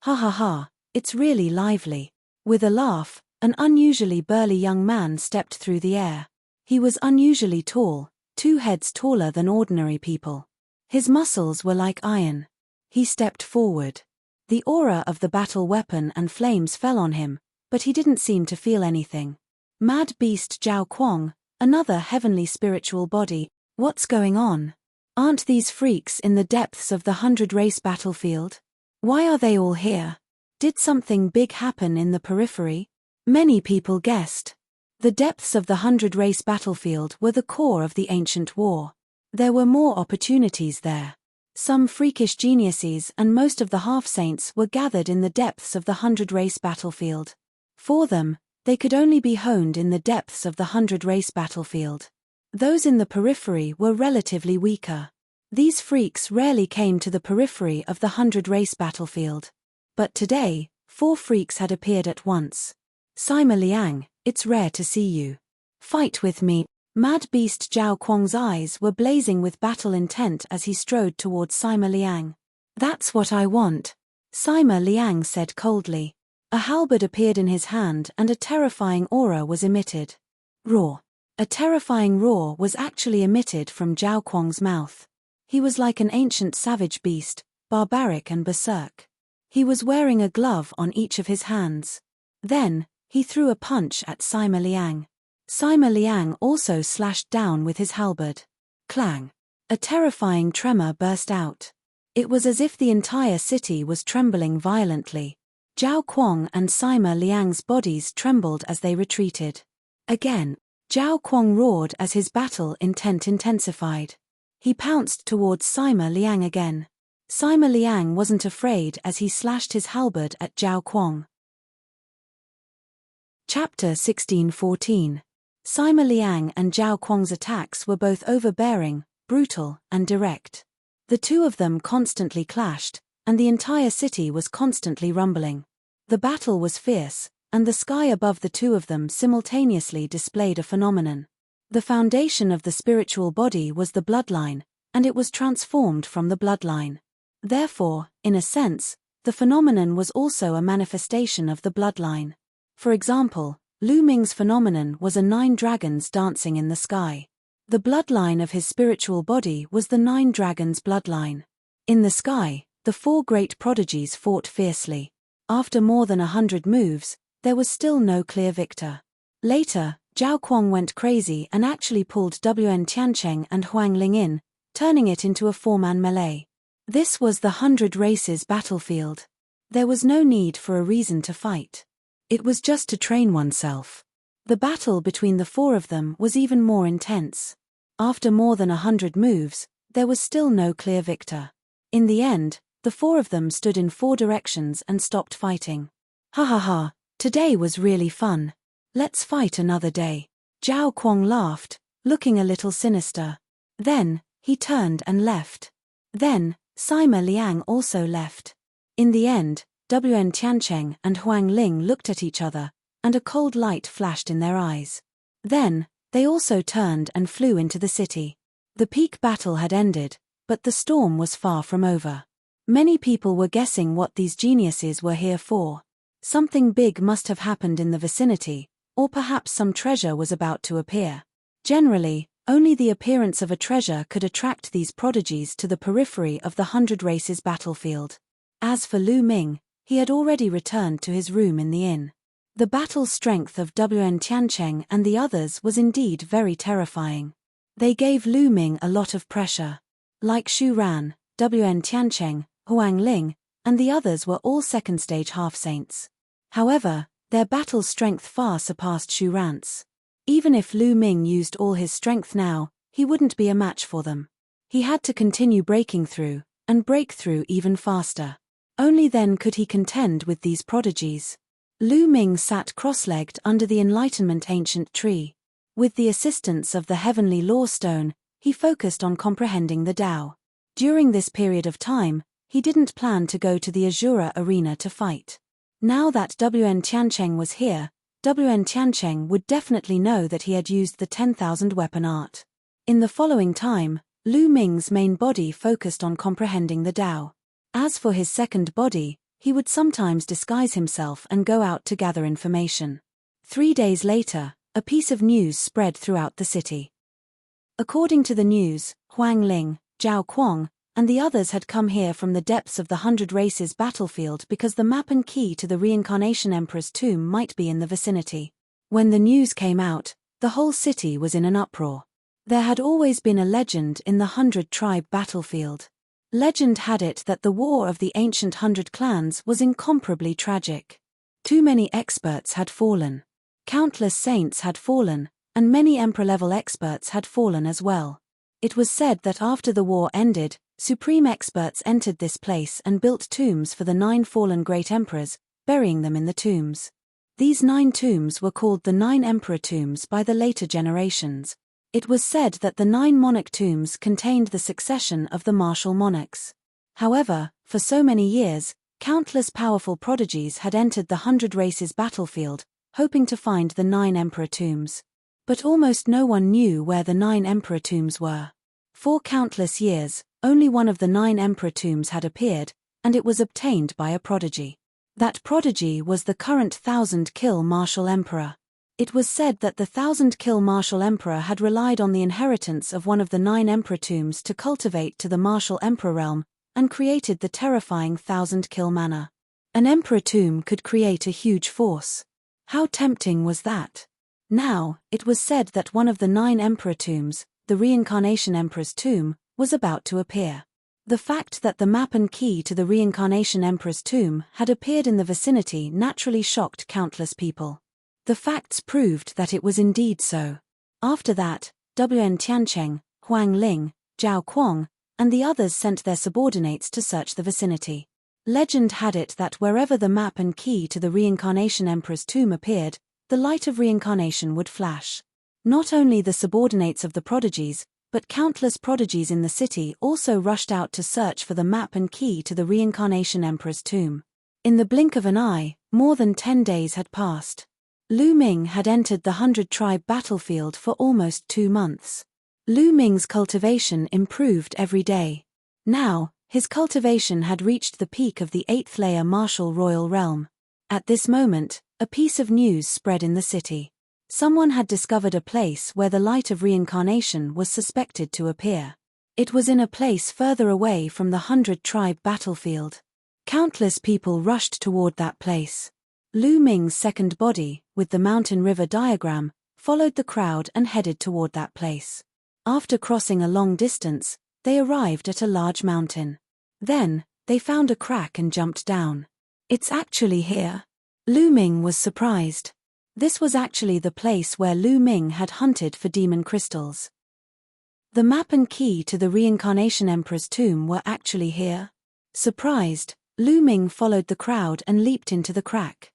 Ha ha ha, it's really lively. With a laugh, an unusually burly young man stepped through the air. He was unusually tall, 2 heads taller than ordinary people. His muscles were like iron. He stepped forward. The aura of the battle weapon and flames fell on him, but he didn't seem to feel anything. Mad Beast Zhao Kuang, another heavenly spiritual body, what's going on? Aren't these freaks in the depths of the 100-race battlefield? Why are they all here? Did something big happen in the periphery? Many people guessed. The depths of the 100-race battlefield were the core of the ancient war. There were more opportunities there. Some freakish geniuses and most of the half-saints were gathered in the depths of the 100-race battlefield. For them, they could only be honed in the depths of the 100-race battlefield. Those in the periphery were relatively weaker. These freaks rarely came to the periphery of the 100-race battlefield. But today, 4 freaks had appeared at once. Sima Liang, it's rare to see you. Fight with me. Mad Beast Zhao Kuang's eyes were blazing with battle intent as he strode towards Sima Liang. That's what I want, Sima Liang said coldly. A halberd appeared in his hand and a terrifying aura was emitted. Roar. A terrifying roar was actually emitted from Zhao Kuang's mouth. He was like an ancient savage beast, barbaric and berserk. He was wearing a glove on each of his hands. Then, he threw a punch at Sima Liang. Sima Liang also slashed down with his halberd. Clang! A terrifying tremor burst out. It was as if the entire city was trembling violently. Zhao Kuang and Sima Liang's bodies trembled as they retreated. Again, Zhao Kuang roared as his battle intent intensified. He pounced towards Sima Liang again. Sima Liang wasn't afraid as he slashed his halberd at Zhao Kuang. Chapter 1614. Sima Liang and Zhao Kuang's attacks were both overbearing, brutal, and direct. The two of them constantly clashed, and the entire city was constantly rumbling. The battle was fierce, and the sky above the two of them simultaneously displayed a phenomenon. The foundation of the spiritual body was the bloodline, and it was transformed from the bloodline. Therefore, in a sense, the phenomenon was also a manifestation of the bloodline. For example, Lu Ming's phenomenon was 9 dragons dancing in the sky. The bloodline of his spiritual body was the 9 dragons' bloodline. In the sky, the 4 great prodigies fought fiercely. After more than 100 moves, there was still no clear victor. Later, Zhao Kuang went crazy and actually pulled Wen Tiancheng and Huang Ling in, turning it into a 4-man melee. This was the 100 races battlefield. There was no need for a reason to fight. It was just to train oneself. The battle between the 4 of them was even more intense. After more than 100 moves, there was still no clear victor. In the end, the 4 of them stood in 4 directions and stopped fighting. Ha ha ha, today was really fun. Let's fight another day. Zhao Kuang laughed, looking a little sinister. Then, he turned and left. Then, Sima Liang also left. In the end, Wen Tiancheng and Huang Ling looked at each other, and a cold light flashed in their eyes. Then, they also turned and flew into the city. The peak battle had ended, but the storm was far from over. Many people were guessing what these geniuses were here for. Something big must have happened in the vicinity, or perhaps some treasure was about to appear. Generally, only the appearance of a treasure could attract these prodigies to the periphery of the 100 races battlefield. As for Lu Ming, he had already returned to his room in the inn. The battle strength of Wen Tiancheng and the others was indeed very terrifying. They gave Lu Ming a lot of pressure. Like Xu Ran, Wen Tiancheng, Huang Ling, and the others were all second-stage half-saints. However, their battle strength far surpassed Xu Ran's. Even if Lu Ming used all his strength now, he wouldn't be a match for them. He had to continue breaking through, and break through even faster. Only then could he contend with these prodigies. Lu Ming sat cross-legged under the Enlightenment ancient tree. With the assistance of the heavenly law stone, he focused on comprehending the Tao. During this period of time, he didn't plan to go to the Azura arena to fight. Now that Wn Tiancheng was here, Wn Tiancheng would definitely know that he had used the 10,000 weapon art. In the following time, Lu Ming's main body focused on comprehending the Tao. As for his second body, he would sometimes disguise himself and go out to gather information. 3 days later, a piece of news spread throughout the city. According to the news, Huang Ling, Zhao Kuang, and the others had come here from the depths of the 100 Races battlefield because the map and key to the Reincarnation Emperor's tomb might be in the vicinity. When the news came out, the whole city was in an uproar. There had always been a legend in the 100-tribe battlefield. Legend had it that the war of the ancient 100 clans was incomparably tragic. Too many experts had fallen. Countless saints had fallen, and many emperor-level experts had fallen as well. It was said that after the war ended, supreme experts entered this place and built tombs for the 9 fallen great emperors, burying them in the tombs. These 9 tombs were called the 9 emperor tombs by the later generations. It was said that the 9 monarch tombs contained the succession of the martial monarchs. However, for so many years, countless powerful prodigies had entered the 100 Races battlefield, hoping to find the 9 emperor tombs. But almost no one knew where the 9 emperor tombs were. For countless years, only one of the 9 emperor tombs had appeared, and it was obtained by a prodigy. That prodigy was the current 1,000-kill martial emperor. It was said that the 1,000-kill martial emperor had relied on the inheritance of one of the 9 emperor tombs to cultivate to the martial emperor realm, and created the terrifying 1,000-kill manner. An emperor tomb could create a huge force. How tempting was that? Now, it was said that one of the 9 emperor tombs, the Reincarnation Emperor's tomb, was about to appear. The fact that the map and key to the Reincarnation Emperor's tomb had appeared in the vicinity naturally shocked countless people. The facts proved that it was indeed so. After that, Wn Tiancheng, Huang Ling, Zhao Kuang, and the others sent their subordinates to search the vicinity. Legend had it that wherever the map and key to the Reincarnation Emperor's tomb appeared, the light of reincarnation would flash. Not only the subordinates of the prodigies, but countless prodigies in the city also rushed out to search for the map and key to the Reincarnation Emperor's tomb. In the blink of an eye, more than 10 days had passed. Lu Ming had entered the 100-tribe battlefield for almost 2 months. Lu Ming's cultivation improved every day. Now, his cultivation had reached the peak of the 8th layer martial royal realm. At this moment, a piece of news spread in the city. Someone had discovered a place where the light of reincarnation was suspected to appear. It was in a place further away from the 100-tribe battlefield. Countless people rushed toward that place. Lu Ming's second body, with the mountain river diagram, followed the crowd and headed toward that place. After crossing a long distance, they arrived at a large mountain. Then, they found a crack and jumped down. It's actually here. Lu Ming was surprised. This was actually the place where Lu Ming had hunted for demon crystals. The map and key to the Reincarnation Emperor's tomb were actually here. Surprised, Lu Ming followed the crowd and leaped into the crack.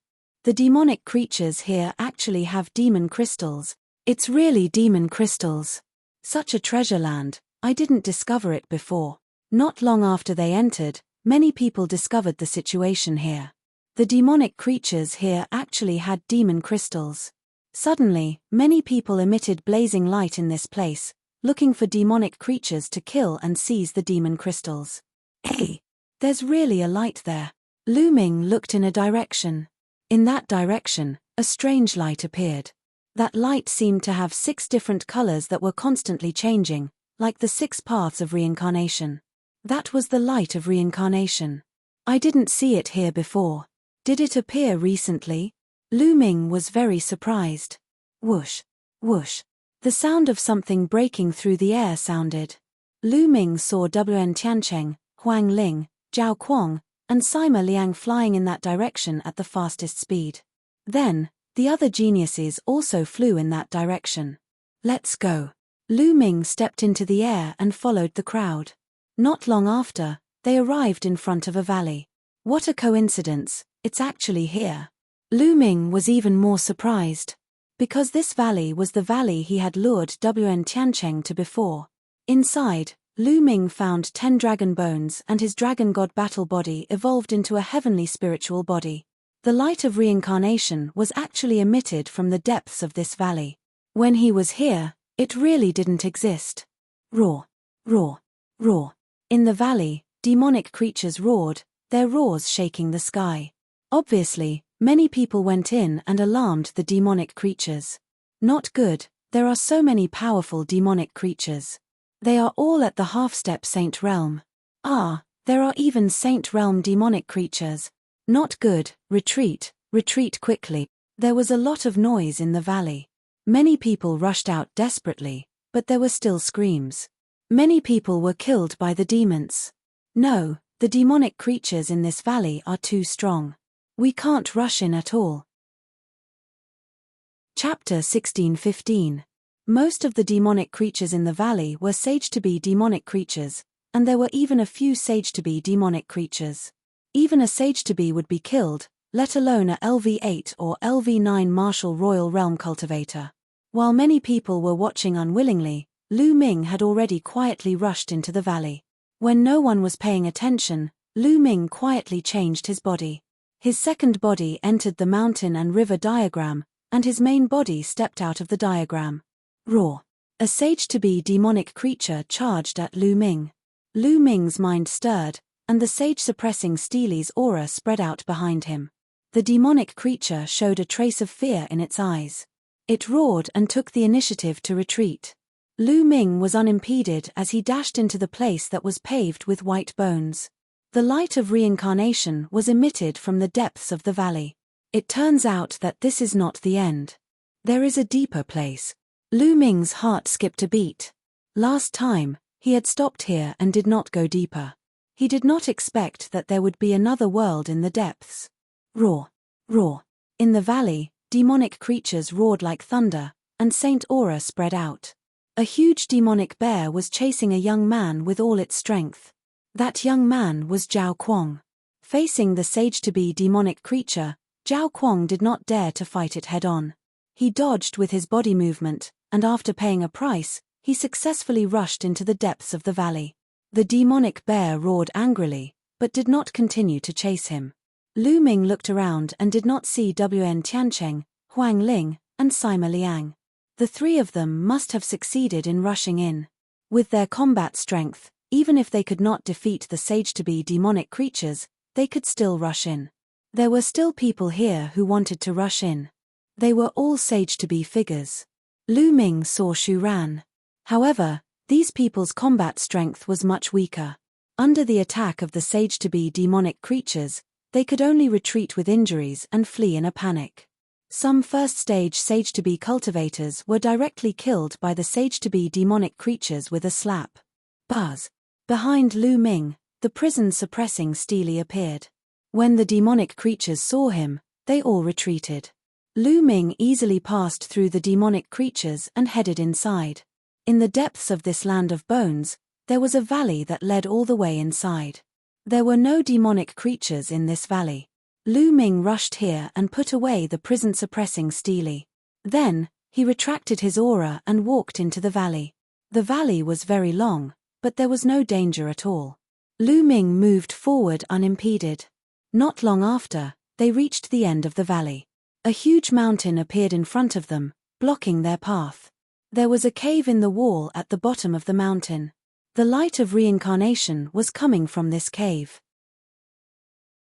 The demonic creatures here actually have demon crystals. It's really demon crystals. Such a treasure land, I didn't discover it before. Not long after they entered, many people discovered the situation here. The demonic creatures here actually had demon crystals. Suddenly, many people emitted blazing light in this place, looking for demonic creatures to kill and seize the demon crystals. Hey! There's really a light there. Lu Ming looked in a direction. In that direction, a strange light appeared. That light seemed to have 6 different colors that were constantly changing, like the 6 paths of reincarnation. That was the light of reincarnation. I didn't see it here before. Did it appear recently? Lu Ming was very surprised. Whoosh, whoosh. The sound of something breaking through the air sounded. Lu Ming saw Wn Tiancheng, Huang Ling, Zhao Kuang, and Sima Liang flying in that direction at the fastest speed. Then, the other geniuses also flew in that direction. Let's go. Lu Ming stepped into the air and followed the crowd. Not long after, they arrived in front of a valley. What a coincidence, it's actually here. Lu Ming was even more surprised. Because this valley was the valley he had lured Wn Tiancheng to before. Inside, Lu Ming found 10 dragon bones, and his dragon god battle body evolved into a heavenly spiritual body. The light of reincarnation was actually emitted from the depths of this valley. When he was here, it really didn't exist. Roar, roar, roar. In the valley, demonic creatures roared, their roars shaking the sky. Obviously, many people went in and alarmed the demonic creatures. Not good, there are so many powerful demonic creatures. They are all at the half-step saint realm. Ah, there are even saint realm demonic creatures. Not good, retreat, retreat quickly. There was a lot of noise in the valley. Many people rushed out desperately, but there were still screams. Many people were killed by the demons. No, the demonic creatures in this valley are too strong. We can't rush in at all. Chapter 16:15. Most of the demonic creatures in the valley were sage-to-be demonic creatures, and there were even a few sage-to-be demonic creatures. Even a sage-to-be would be killed, let alone a LV8 or LV9 martial royal realm cultivator. While many people were watching unwillingly, Lu Ming had already quietly rushed into the valley. When no one was paying attention, Lu Ming quietly changed his body. His second body entered the mountain and river diagram, and his main body stepped out of the diagram. Roar. A sage-to-be demonic creature charged at Lu Ming. Lu Ming's mind stirred, and the sage-suppressing Steely's aura spread out behind him. The demonic creature showed a trace of fear in its eyes. It roared and took the initiative to retreat. Lu Ming was unimpeded as he dashed into the place that was paved with white bones. The light of reincarnation was emitted from the depths of the valley. It turns out that this is not the end. There is a deeper place. Lu Ming's heart skipped a beat. Last time, he had stopped here and did not go deeper. He did not expect that there would be another world in the depths. Roar, roar. In the valley, demonic creatures roared like thunder, and Saint Aura spread out. A huge demonic bear was chasing a young man with all its strength. That young man was Zhao Kuang. Facing the sage-to-be demonic creature, Zhao Kuang did not dare to fight it head-on. He dodged with his body movement, and after paying a price, he successfully rushed into the depths of the valley. The demonic bear roared angrily, but did not continue to chase him. Lu Ming looked around and did not see Wn Tiancheng, Huang Ling, and Sima Liang. The three of them must have succeeded in rushing in. With their combat strength, even if they could not defeat the sage-to-be demonic creatures, they could still rush in. There were still people here who wanted to rush in. They were all sage-to-be figures. Lu Ming saw Shu Ran. However, these people's combat strength was much weaker. Under the attack of the sage-to-be demonic creatures, they could only retreat with injuries and flee in a panic. Some first-stage sage-to-be cultivators were directly killed by the sage-to-be demonic creatures with a slap. Buzz. Behind Lu Ming, the prison-suppressing Steely appeared. When the demonic creatures saw him, they all retreated. Lu Ming easily passed through the demonic creatures and headed inside. In the depths of this land of bones, there was a valley that led all the way inside. There were no demonic creatures in this valley. Lu Ming rushed here and put away the prison-suppressing Steely. Then, he retracted his aura and walked into the valley. The valley was very long, but there was no danger at all. Lu Ming moved forward unimpeded. Not long after, they reached the end of the valley. A huge mountain appeared in front of them, blocking their path. There was a cave in the wall at the bottom of the mountain. The light of reincarnation was coming from this cave.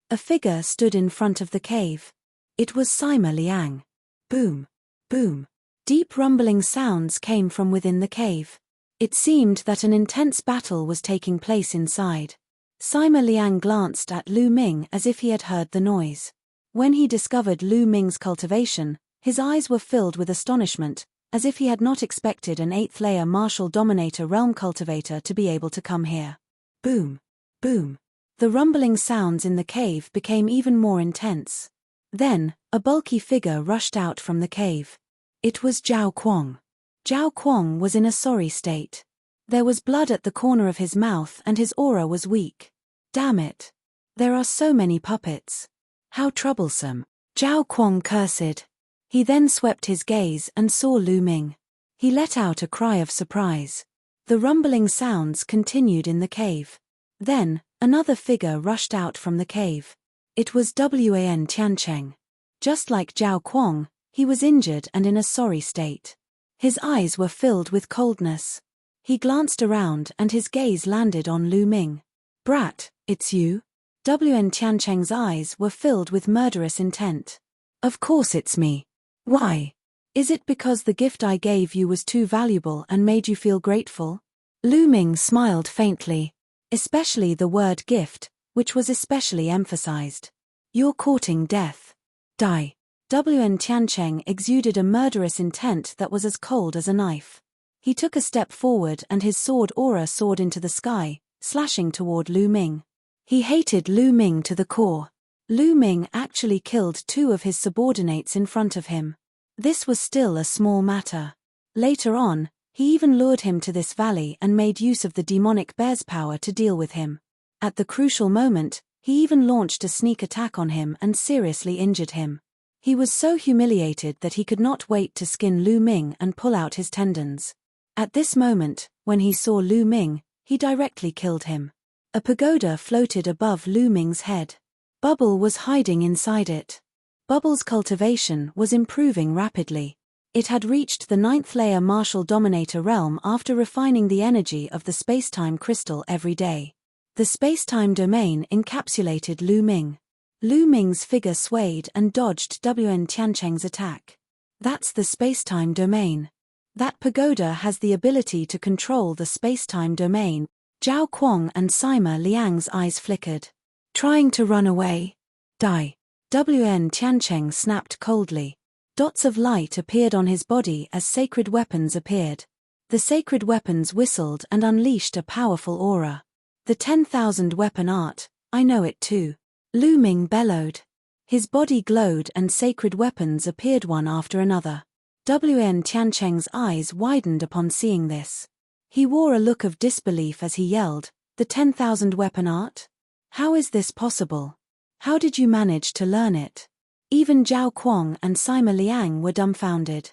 A figure stood in front of the cave. It was Sima Liang. Boom, boom. Deep rumbling sounds came from within the cave. It seemed that an intense battle was taking place inside. Sima Liang glanced at Lu Ming as if he had heard the noise. When he discovered Lu Ming's cultivation, his eyes were filled with astonishment, as if he had not expected an 8th-layer martial dominator realm cultivator to be able to come here. Boom, boom. The rumbling sounds in the cave became even more intense. Then, a bulky figure rushed out from the cave. It was Zhao Kuang. Zhao Kuang was in a sorry state. There was blood at the corner of his mouth and his aura was weak. Damn it. There are so many puppets. How troublesome. Zhao Kuang cursed. He then swept his gaze and saw Lu Ming. He let out a cry of surprise. The rumbling sounds continued in the cave. Then, another figure rushed out from the cave. It was Wan Tiancheng. Just like Zhao Kuang, he was injured and in a sorry state. His eyes were filled with coldness. He glanced around and his gaze landed on Lu Ming. Brat, it's you? Wan Tiancheng's eyes were filled with murderous intent. Of course it's me. Why? Is it because the gift I gave you was too valuable and made you feel grateful? Lu Ming smiled faintly. Especially the word gift, which was especially emphasized. You're courting death. Die. Wan Tiancheng exuded a murderous intent that was as cold as a knife. He took a step forward and his sword aura soared into the sky, slashing toward Lu Ming. He hated Lu Ming to the core. Lu Ming actually killed 2 of his subordinates in front of him. This was still a small matter. Later on, he even lured him to this valley and made use of the demonic bear's power to deal with him. At the crucial moment, he even launched a sneak attack on him and seriously injured him. He was so humiliated that he could not wait to skin Lu Ming and pull out his tendons. At this moment, when he saw Lu Ming, he directly killed him. A pagoda floated above Lu Ming's head. Bubble was hiding inside it. Bubble's cultivation was improving rapidly. It had reached the 9th layer martial dominator realm after refining the energy of the spacetime crystal every day. The spacetime domain encapsulated Lu Ming. Lu Ming's figure swayed and dodged Wan Tiancheng's attack. That's the spacetime domain. That pagoda has the ability to control the spacetime domain. Zhao Kuang and Sima Liang's eyes flickered. Trying to run away? Die. Wan Tiancheng snapped coldly. Dots of light appeared on his body as sacred weapons appeared. The sacred weapons whistled and unleashed a powerful aura. The 10,000 weapon art, I know it too. Lu Ming bellowed. His body glowed and sacred weapons appeared one after another. Wan Tiancheng's eyes widened upon seeing this. He wore a look of disbelief as he yelled, "The 10,000 weapon art? How is this possible? How did you manage to learn it?" Even Zhao Kuang and Sima Liang were dumbfounded.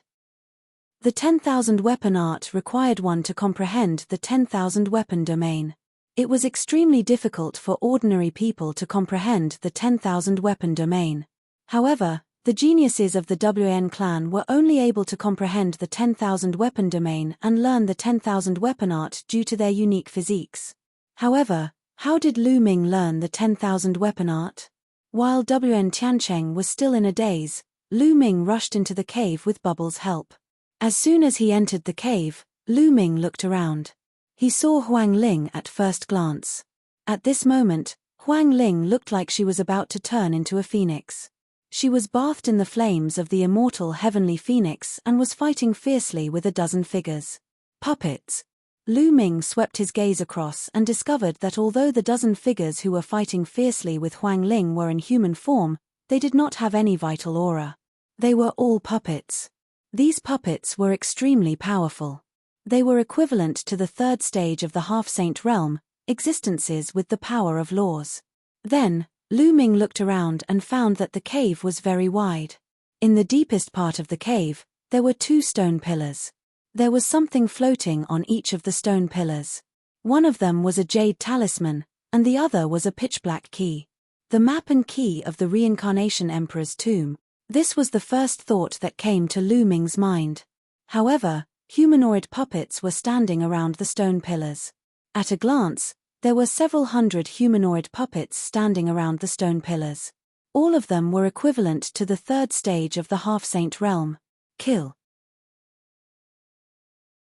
The 10,000 weapon art required one to comprehend the 10,000 weapon domain. It was extremely difficult for ordinary people to comprehend the 10,000 weapon domain. However, the geniuses of the Wan clan were only able to comprehend the 10,000 weapon domain and learn the 10,000 weapon art due to their unique physiques. However, how did Lu Ming learn the 10,000 weapon art? While Wan Tiancheng was still in a daze, Lu Ming rushed into the cave with Bubble's help. As soon as he entered the cave, Lu Ming looked around. He saw Huang Ling at first glance. At this moment, Huang Ling looked like she was about to turn into a phoenix. She was bathed in the flames of the immortal heavenly phoenix and was fighting fiercely with a dozen figures. Puppets. Lu Ming swept his gaze across and discovered that although the dozen figures who were fighting fiercely with Huang Ling were in human form, they did not have any vital aura. They were all puppets. These puppets were extremely powerful. They were equivalent to the 3rd stage of the half-saint realm, existences with the power of laws. Then, Lu Ming looked around and found that the cave was very wide. In the deepest part of the cave, there were 2 stone pillars. There was something floating on each of the stone pillars. One of them was a jade talisman, and the other was a pitch-black key. The map and key of the Reincarnation Emperor's tomb. This was the first thought that came to Lu Ming's mind. However, humanoid puppets were standing around the stone pillars. At a glance, there were several hundred humanoid puppets standing around the stone pillars. All of them were equivalent to the 3rd stage of the half-saint realm. Kill.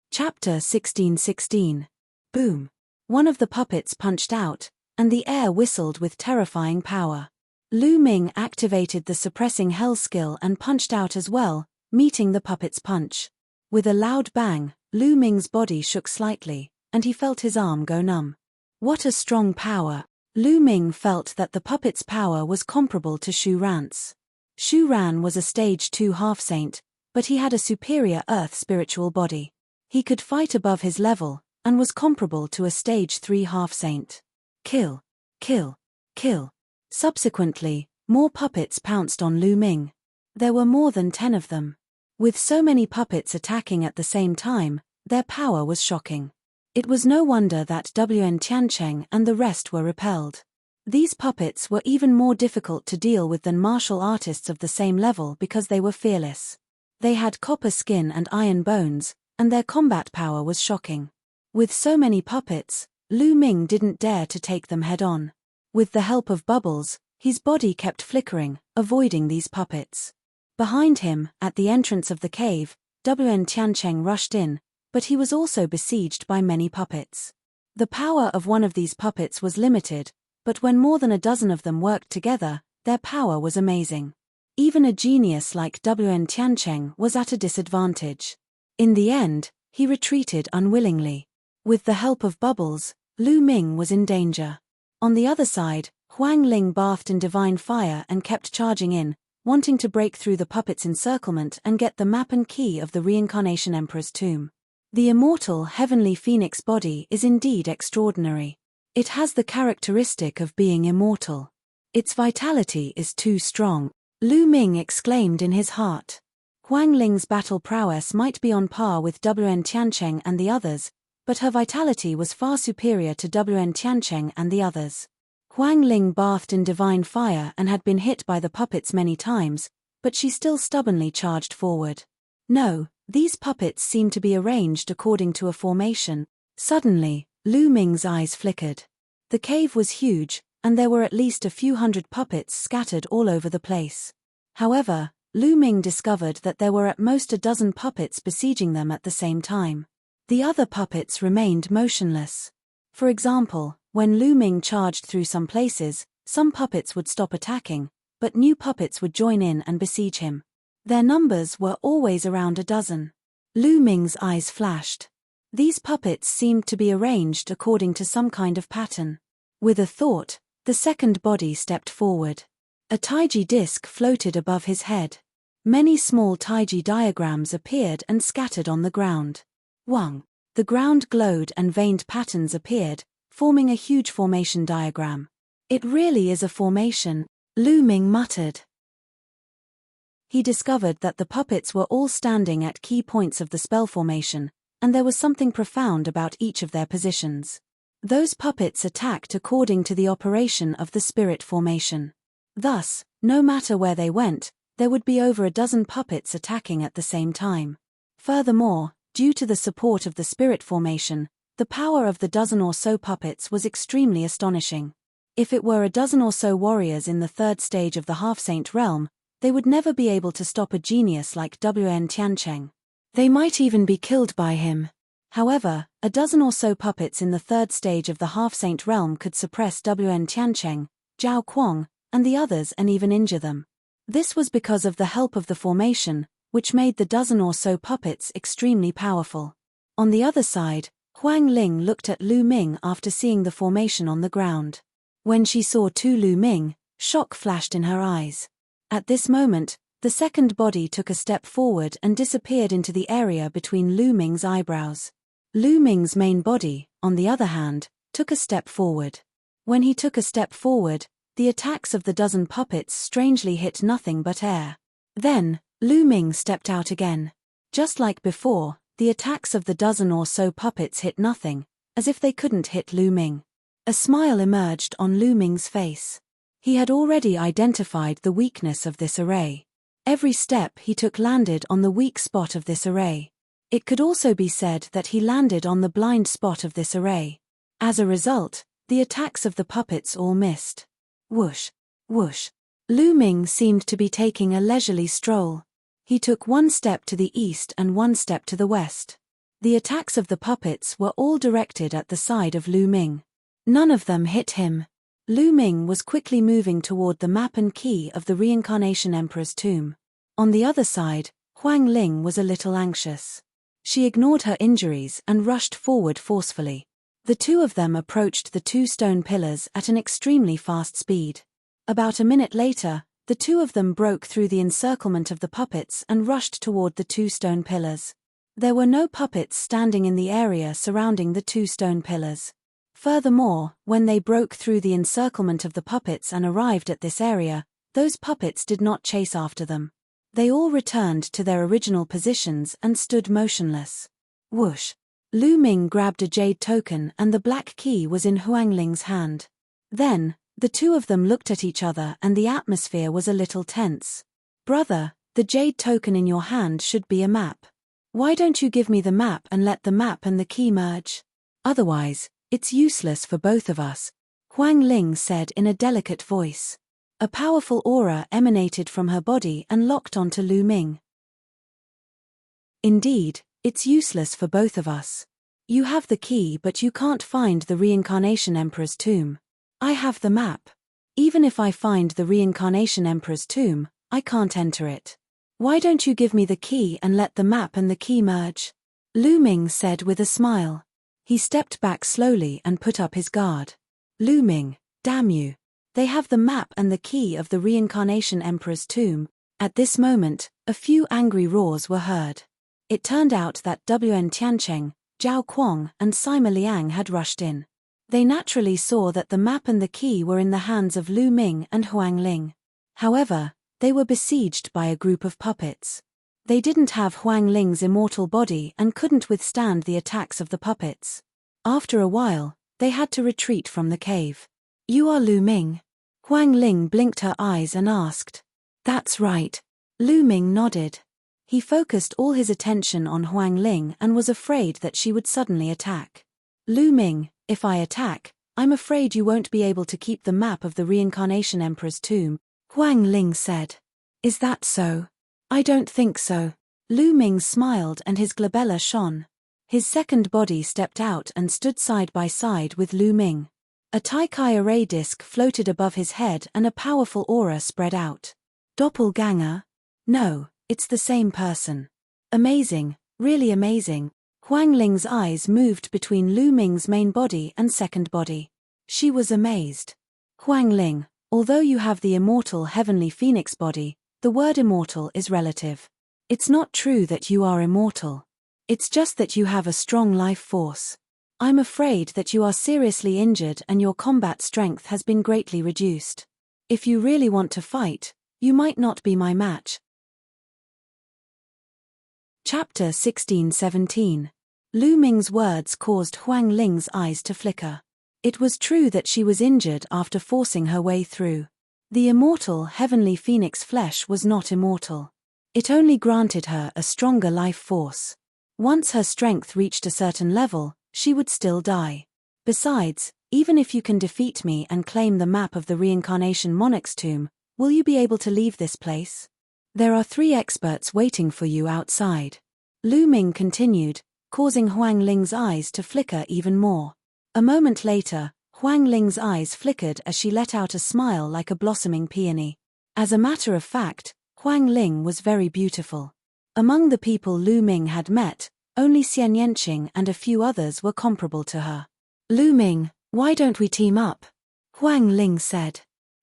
Chapter 1616. Boom. One of the puppets punched out, and the air whistled with terrifying power. Lu Ming activated the suppressing hell skill and punched out as well, meeting the puppet's punch. With a loud bang, Lu Ming's body shook slightly, and he felt his arm go numb. What a strong power! Lu Ming felt that the puppet's power was comparable to Shu Ran's. Shu Ran was a stage 2 half-saint, but he had a superior earth spiritual body. He could fight above his level, and was comparable to a stage 3 half-saint. Kill. Kill. Kill. Subsequently, more puppets pounced on Lu Ming. There were more than 10 of them. With so many puppets attacking at the same time, their power was shocking. It was no wonder that Wen Tiancheng and the rest were repelled. These puppets were even more difficult to deal with than martial artists of the same level because they were fearless. They had copper skin and iron bones, and their combat power was shocking. With so many puppets, Lu Ming didn't dare to take them head-on. With the help of bubbles, his body kept flickering, avoiding these puppets. Behind him, at the entrance of the cave, Wen Tiancheng rushed in, but he was also besieged by many puppets. The power of one of these puppets was limited, but when more than a dozen of them worked together, their power was amazing. Even a genius like Wen Tiancheng was at a disadvantage. In the end, he retreated unwillingly. With the help of bubbles, Lu Ming was in danger. On the other side, Huang Ling bathed in divine fire and kept charging in, wanting to break through the puppet's encirclement and get the map and key of the Reincarnation Emperor's tomb. The immortal heavenly phoenix body is indeed extraordinary. It has the characteristic of being immortal. Its vitality is too strong, Lu Ming exclaimed in his heart. Huang Ling's battle prowess might be on par with Wen Tiancheng and the others, but her vitality was far superior to Wen Tiancheng and the others. Huang Ling bathed in divine fire and had been hit by the puppets many times, but she still stubbornly charged forward. No, these puppets seemed to be arranged according to a formation. Suddenly, Lu Ming's eyes flickered. The cave was huge, and there were at least a few hundred puppets scattered all over the place. However, Lu Ming discovered that there were at most a dozen puppets besieging them at the same time. The other puppets remained motionless. For example, when Lu Ming charged through some places, some puppets would stop attacking, but new puppets would join in and besiege him. Their numbers were always around a dozen. Lu Ming's eyes flashed. These puppets seemed to be arranged according to some kind of pattern. With a thought, the second body stepped forward. A taiji disc floated above his head. Many small taiji diagrams appeared and scattered on the ground. Wang. The ground glowed and veined patterns appeared, forming a huge formation diagram. It really is a formation, Lu Ming muttered. He discovered that the puppets were all standing at key points of the spell formation, and there was something profound about each of their positions. Those puppets attacked according to the operation of the spirit formation. Thus, no matter where they went, there would be over a dozen puppets attacking at the same time. Furthermore, due to the support of the spirit formation, the power of the dozen or so puppets was extremely astonishing. If it were a dozen or so warriors in the third stage of the half-saint realm, they would never be able to stop a genius like Wen Tiancheng. They might even be killed by him. However, a dozen or so puppets in the third stage of the half-saint realm could suppress Wen Tiancheng, Zhao Kuang, and the others and even injure them. This was because of the help of the formation, which made the dozen or so puppets extremely powerful. On the other side, Huang Ling looked at Lu Ming after seeing the formation on the ground. When she saw Lu Ming, shock flashed in her eyes. At this moment, the second body took a step forward and disappeared into the area between Lu Ming's eyebrows. Lu Ming's main body, on the other hand, took a step forward. When he took a step forward, the attacks of the dozen puppets strangely hit nothing but air. Then, Lu Ming stepped out again. Just like before, the attacks of the dozen or so puppets hit nothing, as if they couldn't hit Lu Ming. A smile emerged on Lu Ming's face. He had already identified the weakness of this array. Every step he took landed on the weak spot of this array. It could also be said that he landed on the blind spot of this array. As a result, the attacks of the puppets all missed. Whoosh, whoosh. Lu Ming seemed to be taking a leisurely stroll. He took one step to the east and one step to the west. The attacks of the puppets were all directed at the side of Lu Ming. None of them hit him. Lu Ming was quickly moving toward the map and key of the Reincarnation Emperor's tomb. On the other side, Huang Ling was a little anxious. She ignored her injuries and rushed forward forcefully. The two of them approached the two stone pillars at an extremely fast speed. About a minute later, the two of them broke through the encirclement of the puppets and rushed toward the two stone pillars. There were no puppets standing in the area surrounding the two stone pillars. Furthermore, when they broke through the encirclement of the puppets and arrived at this area, those puppets did not chase after them. They all returned to their original positions and stood motionless. Whoosh! Lu Ming grabbed a jade token and the black key was in Huang Ling's hand. Then, the two of them looked at each other and the atmosphere was a little tense. Brother, the jade token in your hand should be a map. Why don't you give me the map and let the map and the key merge? Otherwise, it's useless for both of us, Huang Ling said in a delicate voice. A powerful aura emanated from her body and locked onto Lu Ming. Indeed, it's useless for both of us. You have the key but you can't find the Reincarnation Emperor's tomb. I have the map. Even if I find the Reincarnation Emperor's tomb, I can't enter it. Why don't you give me the key and let the map and the key merge? Lu Ming said with a smile. He stepped back slowly and put up his guard. Lu Ming, damn you. They have the map and the key of the Reincarnation Emperor's tomb. At this moment, a few angry roars were heard. It turned out that Wn Tiancheng, Zhao Kuang and Sima Liang had rushed in. They naturally saw that the map and the key were in the hands of Lu Ming and Huang Ling. However, they were besieged by a group of puppets. They didn't have Huang Ling's immortal body and couldn't withstand the attacks of the puppets. After a while, they had to retreat from the cave. You are Lu Ming? Huang Ling blinked her eyes and asked. That's right. Lu Ming nodded. He focused all his attention on Huang Ling and was afraid that she would suddenly attack. Lu Ming, if I attack, I'm afraid you won't be able to keep the map of the Reincarnation Emperor's tomb, Huang Ling said. Is that so? I don't think so. Lu Ming smiled and his glabella shone. His second body stepped out and stood side by side with Lu Ming. A Taikai array disc floated above his head and a powerful aura spread out. Doppelganger? No, it's the same person. Amazing, really amazing. Huang Ling's eyes moved between Lu Ming's main body and second body. She was amazed. Huang Ling, although you have the immortal heavenly phoenix body, the word immortal is relative. It's not true that you are immortal. It's just that you have a strong life force. I'm afraid that you are seriously injured and your combat strength has been greatly reduced. If you really want to fight, you might not be my match. Chapter 16-17. Lu Ming's words caused Huang Ling's eyes to flicker. It was true that she was injured after forcing her way through. The immortal heavenly phoenix flesh was not immortal. It only granted her a stronger life force. Once her strength reached a certain level, she would still die. Besides, even if you can defeat me and claim the map of the Reincarnation Monarch's tomb, will you be able to leave this place? There are 3 experts waiting for you outside. Lu Ming continued, causing Huang Ling's eyes to flicker even more. A moment later, Huang Ling's eyes flickered as she let out a smile like a blossoming peony. As a matter of fact, Huang Ling was very beautiful. Among the people Lu Ming had met, only Xian Yanqing and a few others were comparable to her. Lu Ming, why don't we team up? Huang Ling said.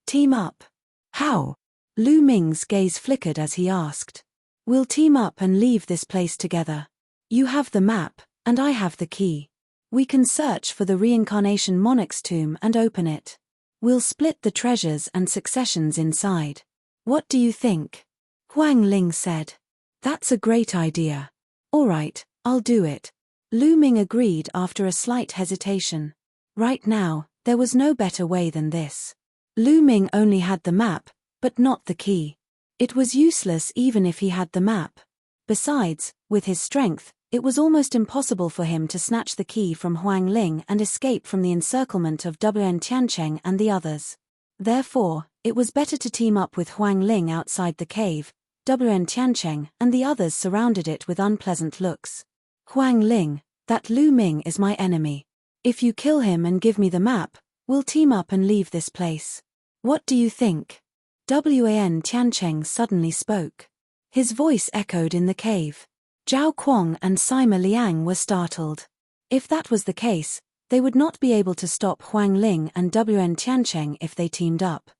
Team up? How? Lu Ming's gaze flickered as he asked. We'll team up and leave this place together. You have the map, and I have the key. We can search for the Reincarnation Monarch's tomb and open it. We'll split the treasures and successions inside. What do you think? Huang Ling said. That's a great idea. All right, I'll do it. Lu Ming agreed after a slight hesitation. Right now, there was no better way than this. Lu Ming only had the map, but not the key. It was useless even if he had the map. Besides, with his strength, it was almost impossible for him to snatch the key from Huang Ling and escape from the encirclement of Wn Tiancheng and the others. Therefore, it was better to team up with Huang Ling outside the cave. Wn Tiancheng and the others surrounded it with unpleasant looks. Huang Ling, that Lu Ming is my enemy. If you kill him and give me the map, we'll team up and leave this place. What do you think? Wan Tiancheng suddenly spoke. His voice echoed in the cave. Zhao Kuang and Sima Liang were startled. If that was the case, they would not be able to stop Huang Ling and Wn Tiancheng if they teamed up.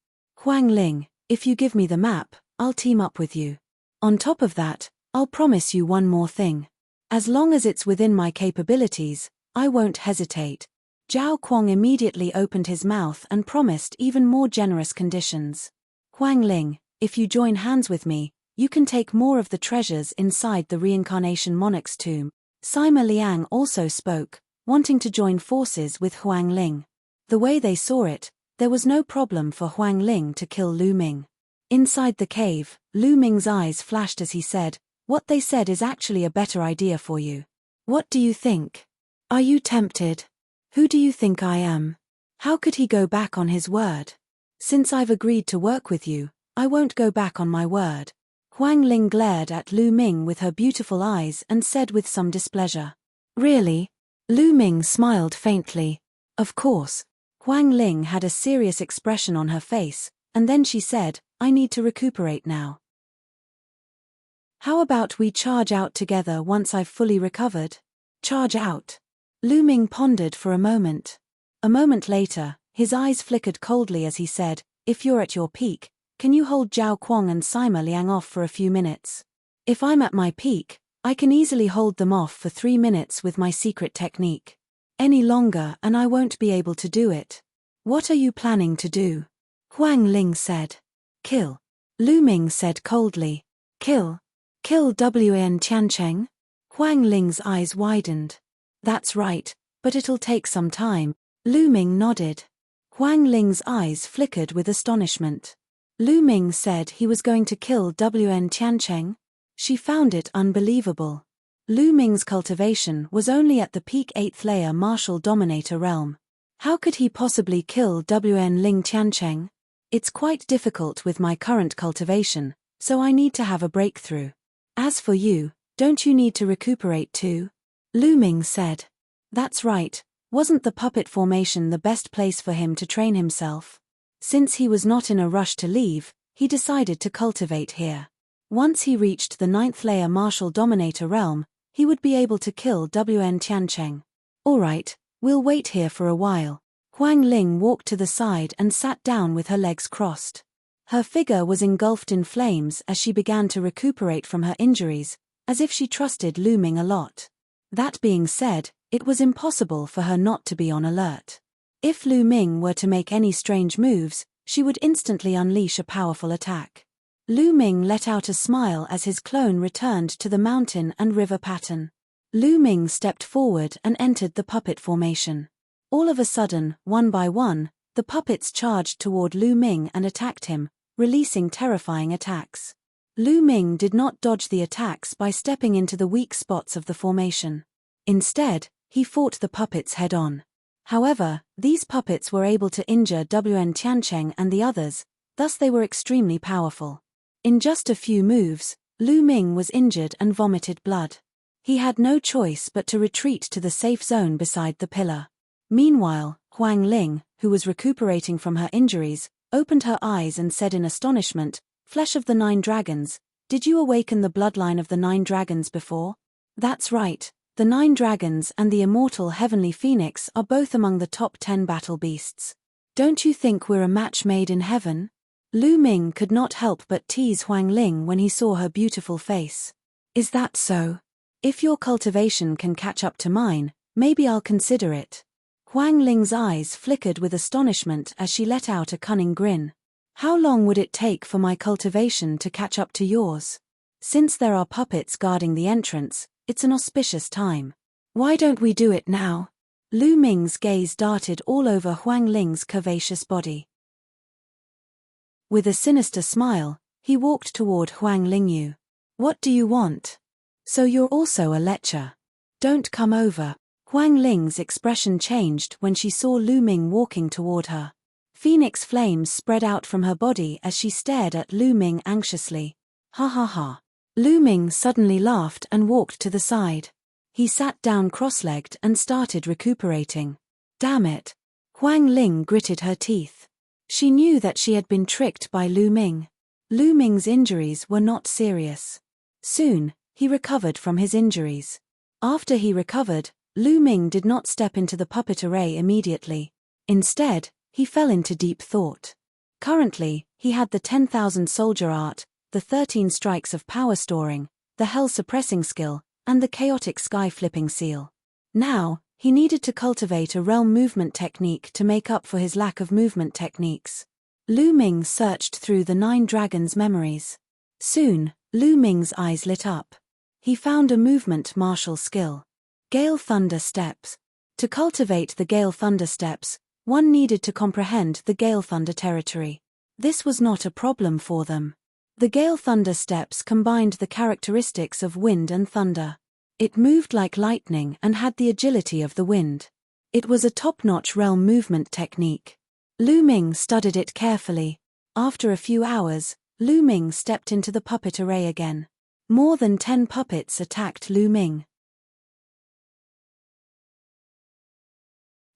Huang Ling, if you give me the map, I'll team up with you. On top of that, I'll promise you one more thing. As long as it's within my capabilities, I won't hesitate. Zhao Kuang immediately opened his mouth and promised even more generous conditions. Huang Ling, if you join hands with me, you can take more of the treasures inside the reincarnation monarch's tomb. Sima Liang also spoke, wanting to join forces with Huang Ling. The way they saw it, there was no problem for Huang Ling to kill Lu Ming. Inside the cave, Lu Ming's eyes flashed as he said, "What they said is actually a better idea for you. What do you think? Are you tempted? Who do you think I am? How could he go back on his word? Since I've agreed to work with you, I won't go back on my word." Huang Ling glared at Lu Ming with her beautiful eyes and said with some displeasure, "Really?" Lu Ming smiled faintly. Of course. Huang Ling had a serious expression on her face, and then she said, "I need to recuperate now. How about we charge out together once I've fully recovered?" Charge out? Lu Ming pondered for a moment. A moment later, his eyes flickered coldly as he said, "If you're at your peak, can you hold Zhao Kuang and Sima Liang off for a few minutes? If I'm at my peak, I can easily hold them off for 3 minutes with my secret technique. Any longer and I won't be able to do it." "What are you planning to do?" Huang Ling said. "Kill." Lu Ming said coldly. "Kill? Kill Wan Tiancheng?" Huang Ling's eyes widened. "That's right, but it'll take some time." Lu Ming nodded. Huang Ling's eyes flickered with astonishment. Lu Ming said he was going to kill Wan Tiancheng? She found it unbelievable. Lu Ming's cultivation was only at the peak 8th layer martial dominator realm. How could he possibly kill Wan Ling Tiancheng? "It's quite difficult with my current cultivation, so I need to have a breakthrough. As for you, don't you need to recuperate too?" Lu Ming said. That's right, wasn't the puppet formation the best place for him to train himself? Since he was not in a rush to leave, he decided to cultivate here. Once he reached the 9th layer martial dominator realm, he would be able to kill Wan Tiancheng. "Alright, we'll wait here for a while." Huang Ling walked to the side and sat down with her legs crossed. Her figure was engulfed in flames as she began to recuperate from her injuries, as if she trusted Lu Ming a lot. That being said, it was impossible for her not to be on alert. If Lu Ming were to make any strange moves, she would instantly unleash a powerful attack. Lu Ming let out a smile as his clone returned to the mountain and river pattern. Lu Ming stepped forward and entered the puppet formation. All of a sudden, one by one, the puppets charged toward Lu Ming and attacked him, releasing terrifying attacks. Lu Ming did not dodge the attacks by stepping into the weak spots of the formation. Instead, he fought the puppets head-on. However, these puppets were able to injure Wan Tiancheng and the others, thus they were extremely powerful. In just a few moves, Lu Ming was injured and vomited blood. He had no choice but to retreat to the safe zone beside the pillar. Meanwhile, Huang Ling, who was recuperating from her injuries, opened her eyes and said in astonishment, "Flesh of the 9 dragons, did you awaken the bloodline of the 9 dragons before?" "That's right, the 9 dragons and the immortal heavenly phoenix are both among the top 10 battle beasts. Don't you think we're a match made in heaven?" Lu Ming could not help but tease Huang Ling when he saw her beautiful face. "Is that so? If your cultivation can catch up to mine, maybe I'll consider it." Huang Ling's eyes flickered with astonishment as she let out a cunning grin. "How long would it take for my cultivation to catch up to yours? Since there are puppets guarding the entrance, it's an auspicious time. Why don't we do it now?" Lu Ming's gaze darted all over Huang Ling's curvaceous body. With a sinister smile, he walked toward Huang Lingyu. "What do you want? So you're also a lecher? Don't come over." Huang Ling's expression changed when she saw Lu Ming walking toward her. Phoenix flames spread out from her body as she stared at Lu Ming anxiously. "Ha ha ha." Lu Ming suddenly laughed and walked to the side. He sat down cross-legged and started recuperating. Damn it. Huang Ling gritted her teeth. She knew that she had been tricked by Lu Ming. Lu Ming's injuries were not serious. Soon, he recovered from his injuries. After he recovered, Lu Ming did not step into the puppet array immediately. Instead, he fell into deep thought. Currently, he had the 10,000 soldier art, the 13 strikes of power storing, the hell suppressing skill, and the chaotic sky flipping seal. Now, He needed to cultivate a realm movement technique to make up for his lack of movement techniques. Lu Ming searched through the 9 dragons' memories. Soon, Lu Ming's eyes lit up. He found a movement martial skill. Gale Thunder Steps. To cultivate the Gale Thunder Steps, one needed to comprehend the Gale Thunder territory. This was not a problem for them. The Gale Thunder Steps combined the characteristics of wind and thunder. It moved like lightning and had the agility of the wind. It was a top-notch realm movement technique. Lu Ming studied it carefully. After a few hours, Lu Ming stepped into the puppet array again. More than 10 puppets attacked Lu Ming.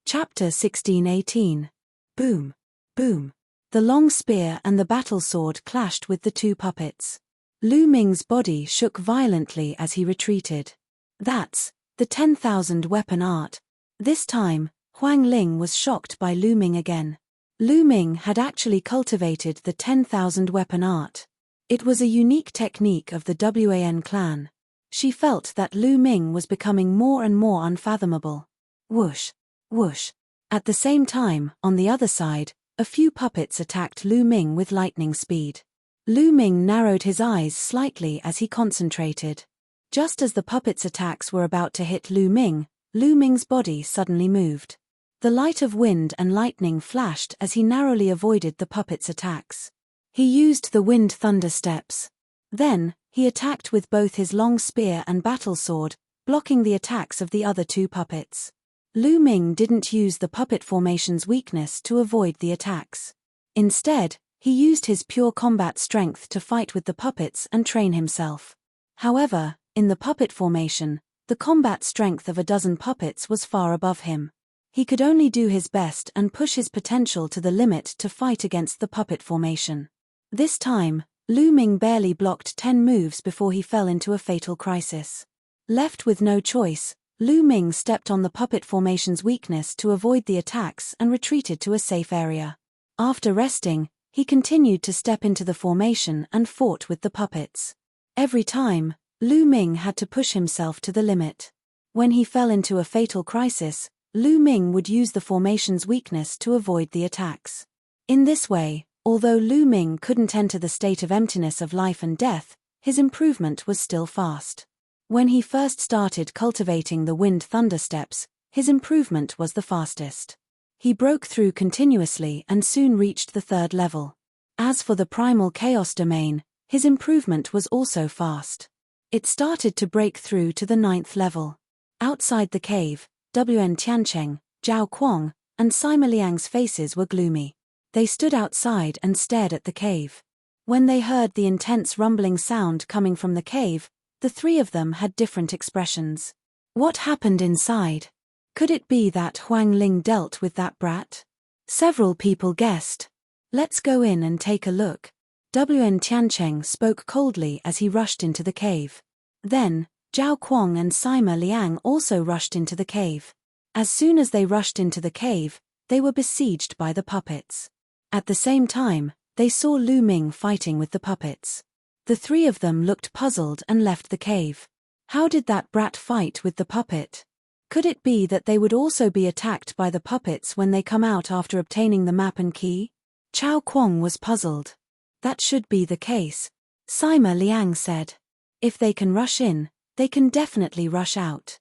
Chapter 1618. Boom. Boom. The long spear and the battle sword clashed with the 2 puppets. Lu Ming's body shook violently as he retreated. That's the 10,000 weapon art. This time, Huang Ling was shocked by Lu Ming again. Lu Ming had actually cultivated the 10,000 weapon art. It was a unique technique of the Wan clan. She felt that Lu Ming was becoming more and more unfathomable. Whoosh. Whoosh. At the same time, on the other side, a few puppets attacked Lu Ming with lightning speed. Lu Ming narrowed his eyes slightly as he concentrated. Just as the puppets' attacks were about to hit Lu Ming's body suddenly moved. The light of wind and lightning flashed as he narrowly avoided the puppets' attacks. He used the wind thunder steps. Then, he attacked with both his long spear and battle sword, blocking the attacks of the other 2 puppets. Lu Ming didn't use the puppet formation's weakness to avoid the attacks. Instead, he used his pure combat strength to fight with the puppets and train himself. However, in the puppet formation, the combat strength of a dozen puppets was far above him. He could only do his best and push his potential to the limit to fight against the puppet formation. This time, Lu Ming barely blocked 10 moves before he fell into a fatal crisis. Left with no choice, Lu Ming stepped on the puppet formation's weakness to avoid the attacks and retreated to a safe area. After resting, he continued to step into the formation and fought with the puppets. Every time, Lu Ming had to push himself to the limit. When he fell into a fatal crisis, Lu Ming would use the formation's weakness to avoid the attacks. In this way, although Lu Ming couldn't enter the state of emptiness of life and death, his improvement was still fast. When he first started cultivating the wind thunder steps, his improvement was the fastest. He broke through continuously and soon reached the 3rd level. As for the primal chaos domain, his improvement was also fast. It started to break through to the 9th level. Outside the cave, Wn Tiancheng, Zhao Kuang, and Sima Liang's faces were gloomy. They stood outside and stared at the cave. When they heard the intense rumbling sound coming from the cave, the 3 of them had different expressions. What happened inside? Could it be that Huang Ling dealt with that brat? Several people guessed. Let's go in and take a look. Wn Tiancheng spoke coldly as he rushed into the cave. Then, Zhao Kuang and Sima Liang also rushed into the cave. As soon as they rushed into the cave, they were besieged by the puppets. At the same time, they saw Lu Ming fighting with the puppets. The 3 of them looked puzzled and left the cave. How did that brat fight with the puppet? Could it be that they would also be attacked by the puppets when they come out after obtaining the map and key? Zhao Kuang was puzzled. That should be the case, Sima Liang said. If they can rush in, they can definitely rush out.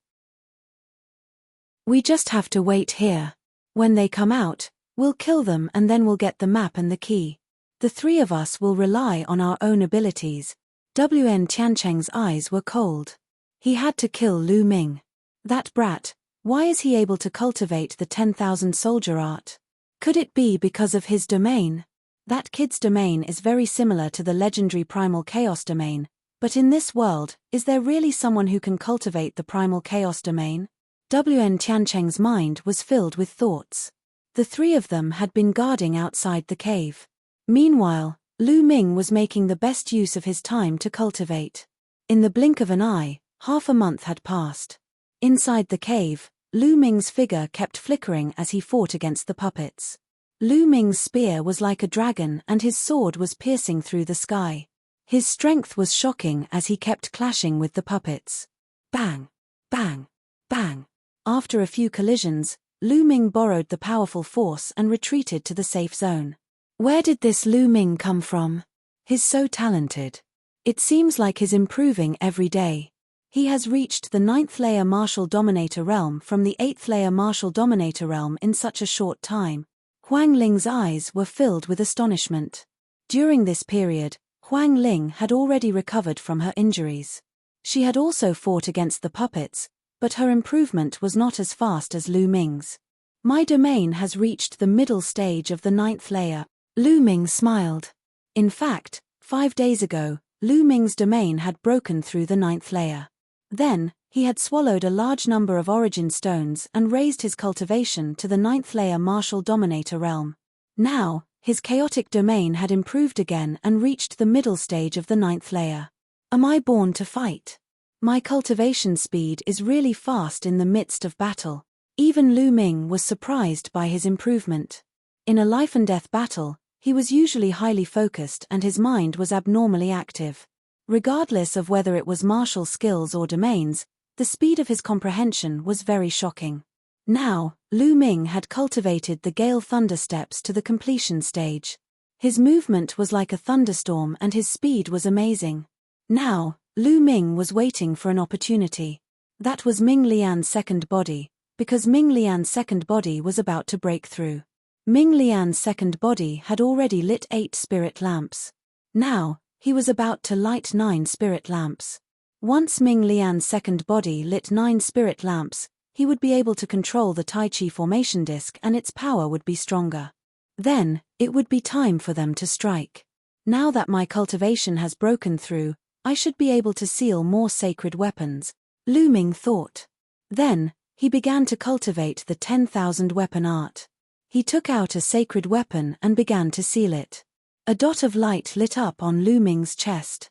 We just have to wait here. When they come out, we'll kill them and then we'll get the map and the key. The 3 of us will rely on our own abilities. Wn Tiancheng's eyes were cold. He had to kill Lu Ming. That brat, why is he able to cultivate the 10,000 soldier art? Could it be because of his domain? That kid's domain is very similar to the legendary primal chaos domain, but in this world, is there really someone who can cultivate the primal chaos domain? Wn Tiancheng's mind was filled with thoughts. The 3 of them had been guarding outside the cave. Meanwhile, Lu Ming was making the best use of his time to cultivate. In the blink of an eye, half a month had passed. Inside the cave, Lu Ming's figure kept flickering as he fought against the puppets. Lu Ming's spear was like a dragon and his sword was piercing through the sky. His strength was shocking as he kept clashing with the puppets. Bang! Bang! Bang! After a few collisions, Lu Ming borrowed the powerful force and retreated to the safe zone. Where did this Lu Ming come from? He's so talented. It seems like he's improving every day. He has reached the 9th layer Martial Dominator realm from the 8th layer Martial Dominator realm in such a short time. Huang Ling's eyes were filled with astonishment. During this period, Huang Ling had already recovered from her injuries. She had also fought against the puppets, but her improvement was not as fast as Lu Ming's. My domain has reached the middle stage of the 9th layer. Lu Ming smiled. In fact, 5 days ago, Lu Ming's domain had broken through the 9th layer. Then, he had swallowed a large number of origin stones and raised his cultivation to the 9th layer Martial Dominator realm. Now, his chaotic domain had improved again and reached the middle stage of the 9th layer. Am I born to fight? My cultivation speed is really fast in the midst of battle. Even Lu Ming was surprised by his improvement. In a life-and-death battle, he was usually highly focused and his mind was abnormally active. Regardless of whether it was martial skills or domains, the speed of his comprehension was very shocking. Now, Lu Ming had cultivated the Gale Thunder Steps to the completion stage. His movement was like a thunderstorm and his speed was amazing. Now, Lu Ming was waiting for an opportunity. That was Ming Lian's second body, because Ming Lian's second body was about to break through. Ming Lian's second body had already lit 8 spirit lamps. Now, he was about to light 9 spirit lamps. Once Ming Lian's second body lit 9 spirit lamps, he would be able to control the Tai Chi formation disc and its power would be stronger. Then, it would be time for them to strike. Now that my cultivation has broken through, I should be able to seal more sacred weapons, Lu Ming thought. Then, he began to cultivate the 10,000 weapon art. He took out a sacred weapon and began to seal it. A dot of light lit up on Lu Ming's chest.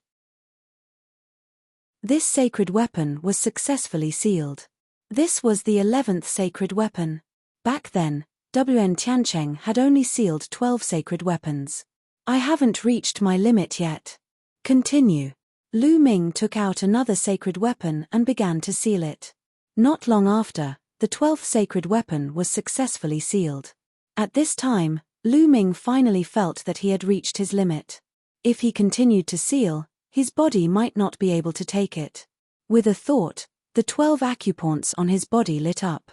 This sacred weapon was successfully sealed. This was the 11th sacred weapon. Back then, Wen Tiancheng had only sealed 12 sacred weapons. I haven't reached my limit yet. Continue. Lu Ming took out another sacred weapon and began to seal it. Not long after, the 12th sacred weapon was successfully sealed. At this time, Lu Ming finally felt that he had reached his limit. If he continued to seal, his body might not be able to take it. With a thought, the 12 acupoints on his body lit up.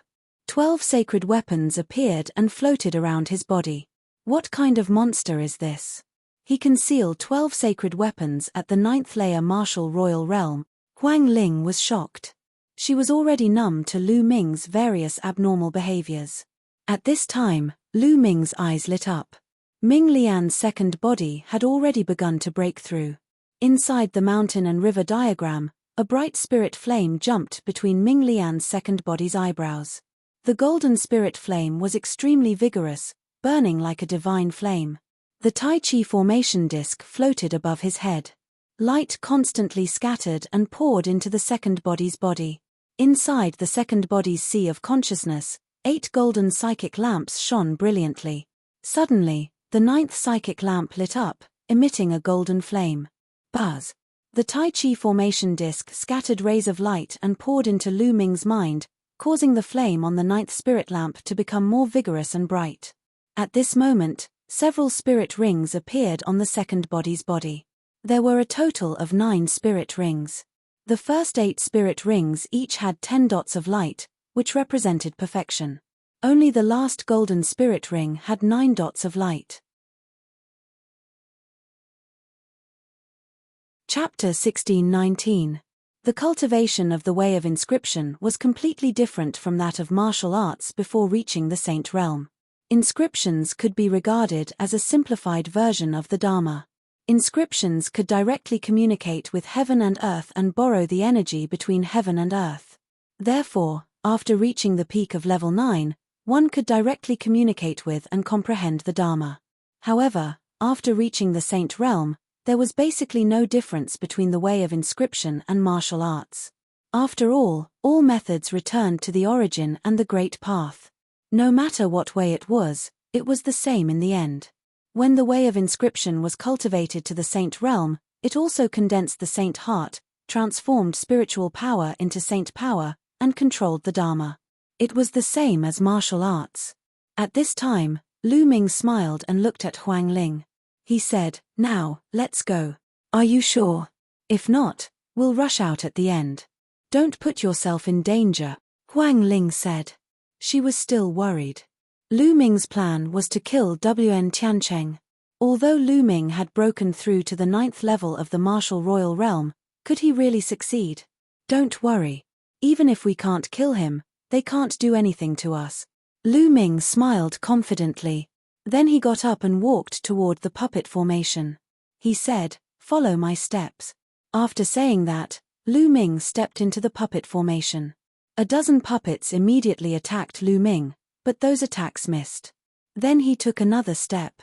12 sacred weapons appeared and floated around his body. What kind of monster is this? He can seal 12 sacred weapons at the 9th layer Martial Royal Realm. Huang Ling was shocked. She was already numb to Lu Ming's various abnormal behaviors. At this time, Lu Ming's eyes lit up. Ming Lian's second body had already begun to break through. Inside the mountain and river diagram, a bright spirit flame jumped between Ming Lian's second body's eyebrows. The golden spirit flame was extremely vigorous, burning like a divine flame. The Tai Chi formation disc floated above his head. Light constantly scattered and poured into the second body's body. Inside the second body's sea of consciousness, 8 golden psychic lamps shone brilliantly. Suddenly, the 9th psychic lamp lit up, emitting a golden flame. Buzz! The Tai Chi formation disc scattered rays of light and poured into Lu Ming's mind, causing the flame on the 9th spirit lamp to become more vigorous and bright. At this moment, several spirit rings appeared on the second body's body. There were a total of 9 spirit rings. The first 8 spirit rings each had 10 dots of light, which represented perfection. Only the last golden spirit ring had 9 dots of light. Chapter 1619. The cultivation of the way of inscription was completely different from that of martial arts before reaching the Saint realm. Inscriptions could be regarded as a simplified version of the Dharma. Inscriptions could directly communicate with heaven and earth and borrow the energy between heaven and earth. Therefore, after reaching the peak of level 9, one could directly communicate with and comprehend the Dharma. However, after reaching the Saint realm, there was basically no difference between the way of inscription and martial arts. After all methods returned to the origin and the great path. No matter what way it was the same in the end. When the way of inscription was cultivated to the Saint realm, it also condensed the Saint heart, transformed spiritual power into Saint power, and controlled the Dharma. It was the same as martial arts. At this time, Lu Ming smiled and looked at Huang Ling. He said, "Now, let's go. Are you sure? If not, we'll rush out at the end. Don't put yourself in danger," Huang Ling said. She was still worried. Lu Ming's plan was to kill Wen Tiancheng. Although Lu Ming had broken through to the 9th level of the martial royal realm, could he really succeed? "Don't worry. Even if we can't kill him, they can't do anything to us." Lu Ming smiled confidently. Then he got up and walked toward the puppet formation. He said, "Follow my steps." After saying that, Lu Ming stepped into the puppet formation. A dozen puppets immediately attacked Lu Ming, but those attacks missed. Then he took another step.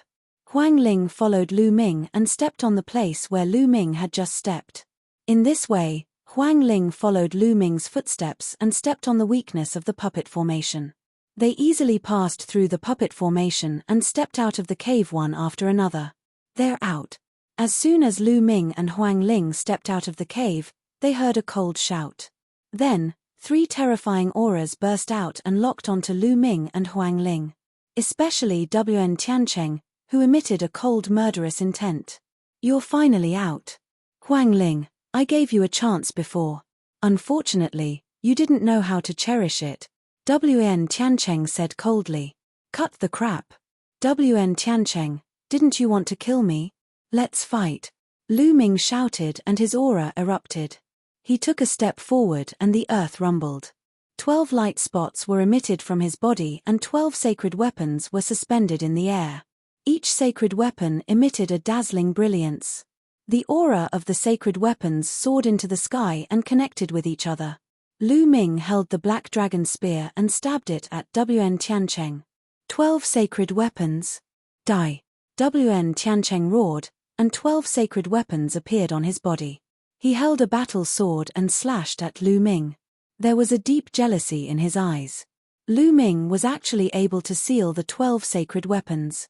Huang Ling followed Lu Ming and stepped on the place where Lu Ming had just stepped. In this way, Huang Ling followed Lu Ming's footsteps and stepped on the weakness of the puppet formation. They easily passed through the puppet formation and stepped out of the cave one after another. "They're out." As soon as Lu Ming and Huang Ling stepped out of the cave, they heard a cold shout. Then, 3 terrifying auras burst out and locked onto Lu Ming and Huang Ling. Especially Wen Tiancheng, who emitted a cold murderous intent. "You're finally out. Huang Ling, I gave you a chance before. Unfortunately, you didn't know how to cherish it," Wen Tiancheng said coldly. "Cut the crap. Wen Tiancheng, didn't you want to kill me? Let's fight." Lu Ming shouted and his aura erupted. He took a step forward and the earth rumbled. 12 light spots were emitted from his body and 12 sacred weapons were suspended in the air. Each sacred weapon emitted a dazzling brilliance. The aura of the sacred weapons soared into the sky and connected with each other. Lu Ming held the black dragon spear and stabbed it at Wen Tiancheng. 12 sacred weapons. Die! Wen Tiancheng roared, and 12 sacred weapons appeared on his body. He held a battle sword and slashed at Lu Ming. There was a deep jealousy in his eyes. Lu Ming was actually able to seal the 12 sacred weapons.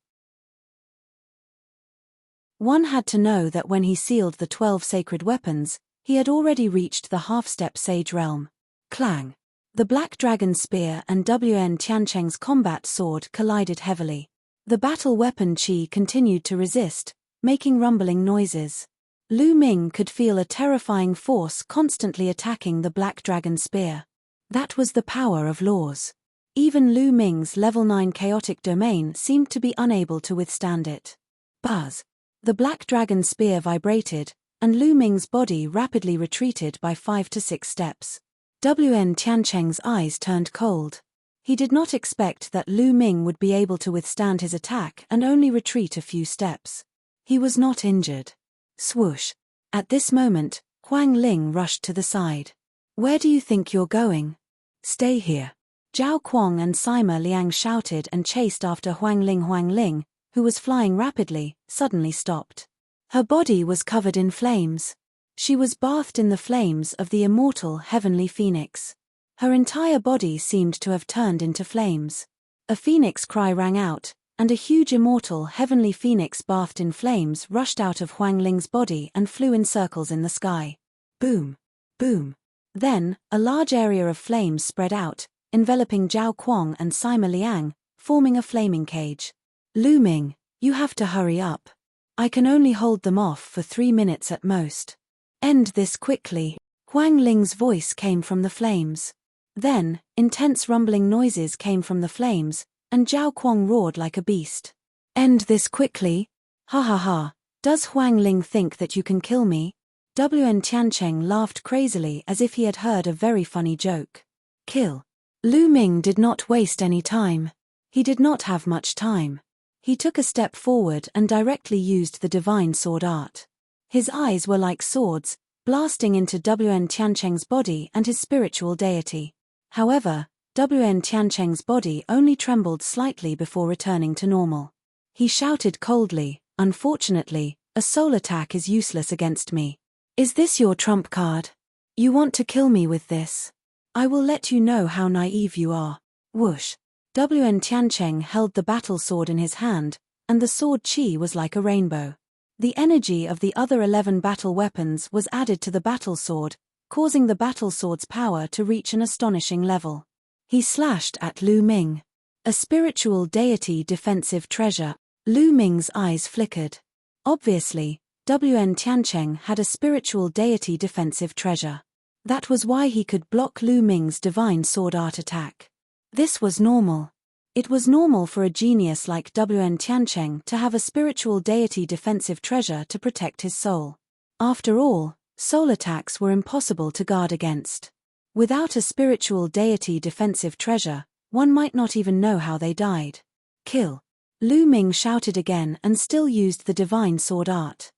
One had to know that when he sealed the 12 sacred weapons, he had already reached the half-step sage realm. Clang! The black dragon spear and Wen Tiancheng's combat sword collided heavily. The battle weapon qi continued to resist, making rumbling noises. Lu Ming could feel a terrifying force constantly attacking the black dragon spear. That was the power of laws. Even Lu Ming's level 9 chaotic domain seemed to be unable to withstand it. Buzz! The black dragon spear vibrated, and Lu Ming's body rapidly retreated by 5 to 6 steps. Wen Tiancheng's eyes turned cold. He did not expect that Lu Ming would be able to withstand his attack and only retreat a few steps. He was not injured. Swoosh! At this moment, Huang Ling rushed to the side. "Where do you think you're going? Stay here." Zhao Kuang and Sima Liang shouted and chased after Huang Ling. Huang Ling, who was flying rapidly, suddenly stopped. Her body was covered in flames. She was bathed in the flames of the immortal heavenly phoenix. Her entire body seemed to have turned into flames. A phoenix cry rang out, and a huge immortal heavenly phoenix bathed in flames rushed out of Huang Ling's body and flew in circles in the sky. Boom! Boom! Then, a large area of flames spread out, enveloping Zhao Kuang and Sima Liang, forming a flaming cage. "Lu Ming, you have to hurry up. I can only hold them off for 3 minutes at most. End this quickly." Huang Ling's voice came from the flames. Then, intense rumbling noises came from the flames, and Zhao Kuang roared like a beast. "End this quickly? Ha ha ha, does Huang Ling think that you can kill me?" Wen Tiancheng laughed crazily as if he had heard a very funny joke. "Kill." Lu Ming did not waste any time. He did not have much time. He took a step forward and directly used the divine sword art. His eyes were like swords, blasting into Wen Tiancheng's body and his spiritual deity. However, Wen Tiancheng's body only trembled slightly before returning to normal. He shouted coldly, "Unfortunately, a soul attack is useless against me. Is this your trump card? You want to kill me with this? I will let you know how naive you are." Whoosh! Wen Tiancheng held the battle sword in his hand, and the sword qi was like a rainbow. The energy of the other 11 battle weapons was added to the battle sword, causing the battle sword's power to reach an astonishing level. He slashed at Lu Ming. A spiritual deity defensive treasure. Lu Ming's eyes flickered. Obviously, Wn Tiancheng had a spiritual deity defensive treasure. That was why he could block Lu Ming's divine sword art attack. This was normal. It was normal for a genius like Wn Tiancheng to have a spiritual deity defensive treasure to protect his soul. After all, soul attacks were impossible to guard against. Without a spiritual deity defensive treasure, one might not even know how they died. Kill. Lu Ming shouted again and still used the divine sword art.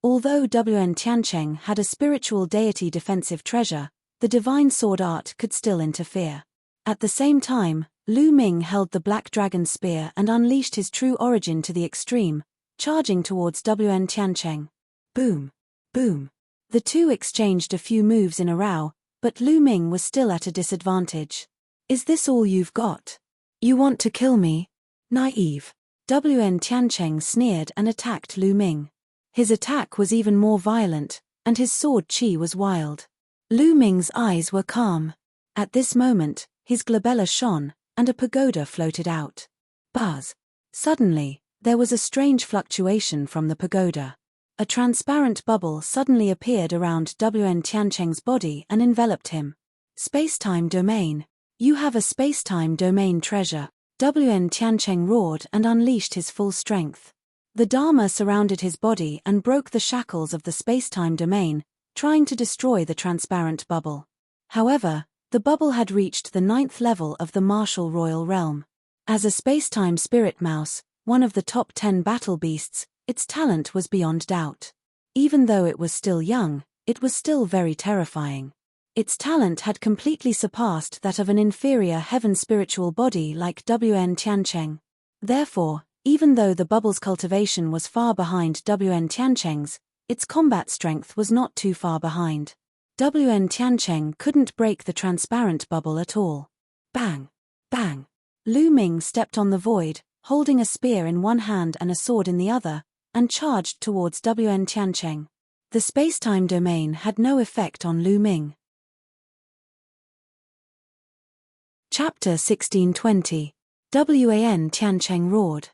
Although Wn Tiancheng had a spiritual deity defensive treasure, the divine sword art could still interfere. At the same time, Lu Ming held the Black Dragon spear and unleashed his true origin to the extreme, charging towards Wn Tiancheng. Boom. Boom. The two exchanged a few moves in a row, but Lu Ming was still at a disadvantage. Is this all you've got? You want to kill me? Naive. Wn Tiancheng sneered and attacked Lu Ming. His attack was even more violent, and his sword chi was wild. Lu Ming's eyes were calm. At this moment, his glabella shone, and a pagoda floated out. Buzz. Suddenly, there was a strange fluctuation from the pagoda. A transparent bubble suddenly appeared around Wn Tiancheng's body and enveloped him. Space-time domain. You have a space-time domain treasure. Wn Tiancheng roared and unleashed his full strength. The Dharma surrounded his body and broke the shackles of the space-time domain, trying to destroy the transparent bubble. However, the bubble had reached the 9th level of the martial royal realm. As a space-time spirit mouse, one of the top 10 battle beasts, its talent was beyond doubt. Even though it was still young, it was still very terrifying. Its talent had completely surpassed that of an inferior heaven spiritual body like Wn Tiancheng. Therefore, even though the bubble's cultivation was far behind Wn Tiancheng's, its combat strength was not too far behind. Wn Tiancheng couldn't break the transparent bubble at all. Bang! Bang! Lu Ming stepped on the void, holding a spear in one hand and a sword in the other, and charged towards Wn Tiancheng. The space-time domain had no effect on Lu Ming. Chapter 1620. Wn Tiancheng roared.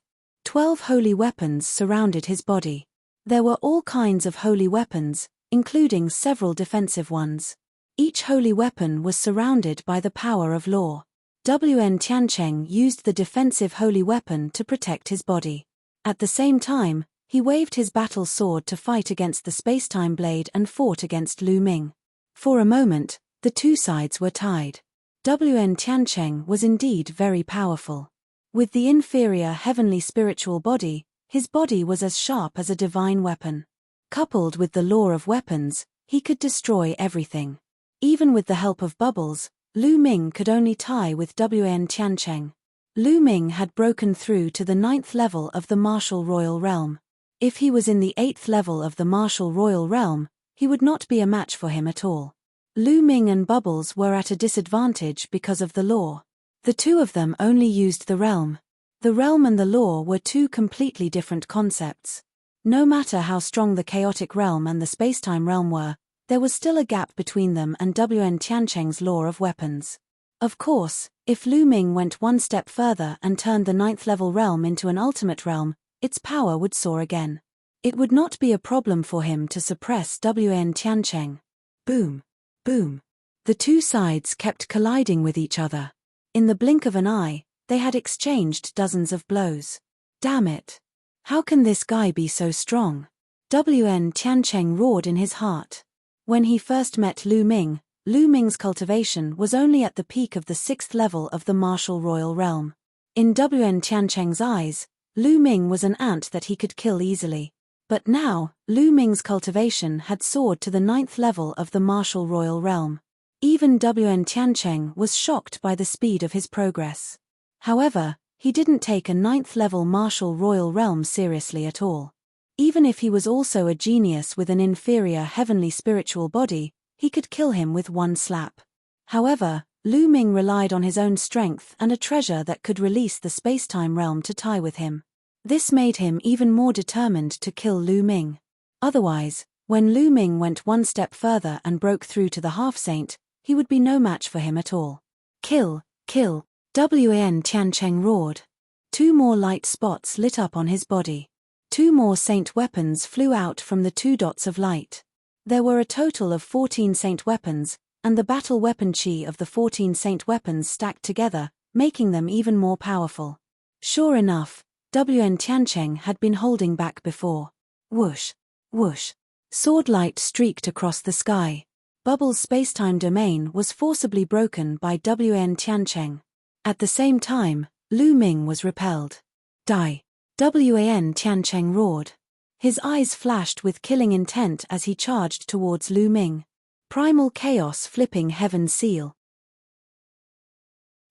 12 holy weapons surrounded his body. There were all kinds of holy weapons, including several defensive ones. Each holy weapon was surrounded by the power of law. Wn Tiancheng used the defensive holy weapon to protect his body. At the same time, he waved his battle sword to fight against the space-time blade and fought against Lu Ming. For a moment, the two sides were tied. Wn Tiancheng was indeed very powerful. With the inferior heavenly spiritual body, his body was as sharp as a divine weapon. Coupled with the law of weapons, he could destroy everything. Even with the help of bubbles, Lu Ming could only tie with Wn Tiancheng. Lu Ming had broken through to the 9th level of the martial royal realm. If he was in the 8th level of the martial royal realm, he would not be a match for him at all. Lu Ming and Bubbles were at a disadvantage because of the law. The two of them only used the realm. The realm and the law were two completely different concepts. No matter how strong the chaotic realm and the spacetime realm were, there was still a gap between them and Wn Tiancheng's law of weapons. Of course, if Lu Ming went one step further and turned the 9th level realm into an ultimate realm, its power would soar again. It would not be a problem for him to suppress Wn Tiancheng. Boom. Boom. The two sides kept colliding with each other. In the blink of an eye, they had exchanged dozens of blows. Damn it. How can this guy be so strong? Wn Tiancheng roared in his heart. When he first met Lu Ming's cultivation was only at the peak of the 6th level of the martial royal realm. In Wn Tiancheng's eyes, Lu Ming was an ant that he could kill easily. But now, Lu Ming's cultivation had soared to the 9th level of the martial royal realm. Even Wn Tiancheng was shocked by the speed of his progress. However, he didn't take a 9th level martial royal realm seriously at all. Even if he was also a genius with an inferior heavenly spiritual body, he could kill him with one slap. However, Lu Ming relied on his own strength and a treasure that could release the spacetime realm to tie with him. This made him even more determined to kill Lu Ming. Otherwise, when Lu Ming went one step further and broke through to the half-saint, he would be no match for him at all. Kill, kill, Wan Tiancheng roared. 2 more light spots lit up on his body. 2 more saint weapons flew out from the 2 dots of light. There were a total of 14 saint weapons, and the battle weapon chi of the 14 saint weapons stacked together, making them even more powerful. Sure enough, Wan Tiancheng had been holding back before. Whoosh, whoosh. Sword light streaked across the sky. Bubble's spacetime domain was forcibly broken by Wan Tiancheng. At the same time, Lu Ming was repelled. Die! Wan Tiancheng roared. His eyes flashed with killing intent as he charged towards Lu Ming. Primal chaos flipping heaven's seal.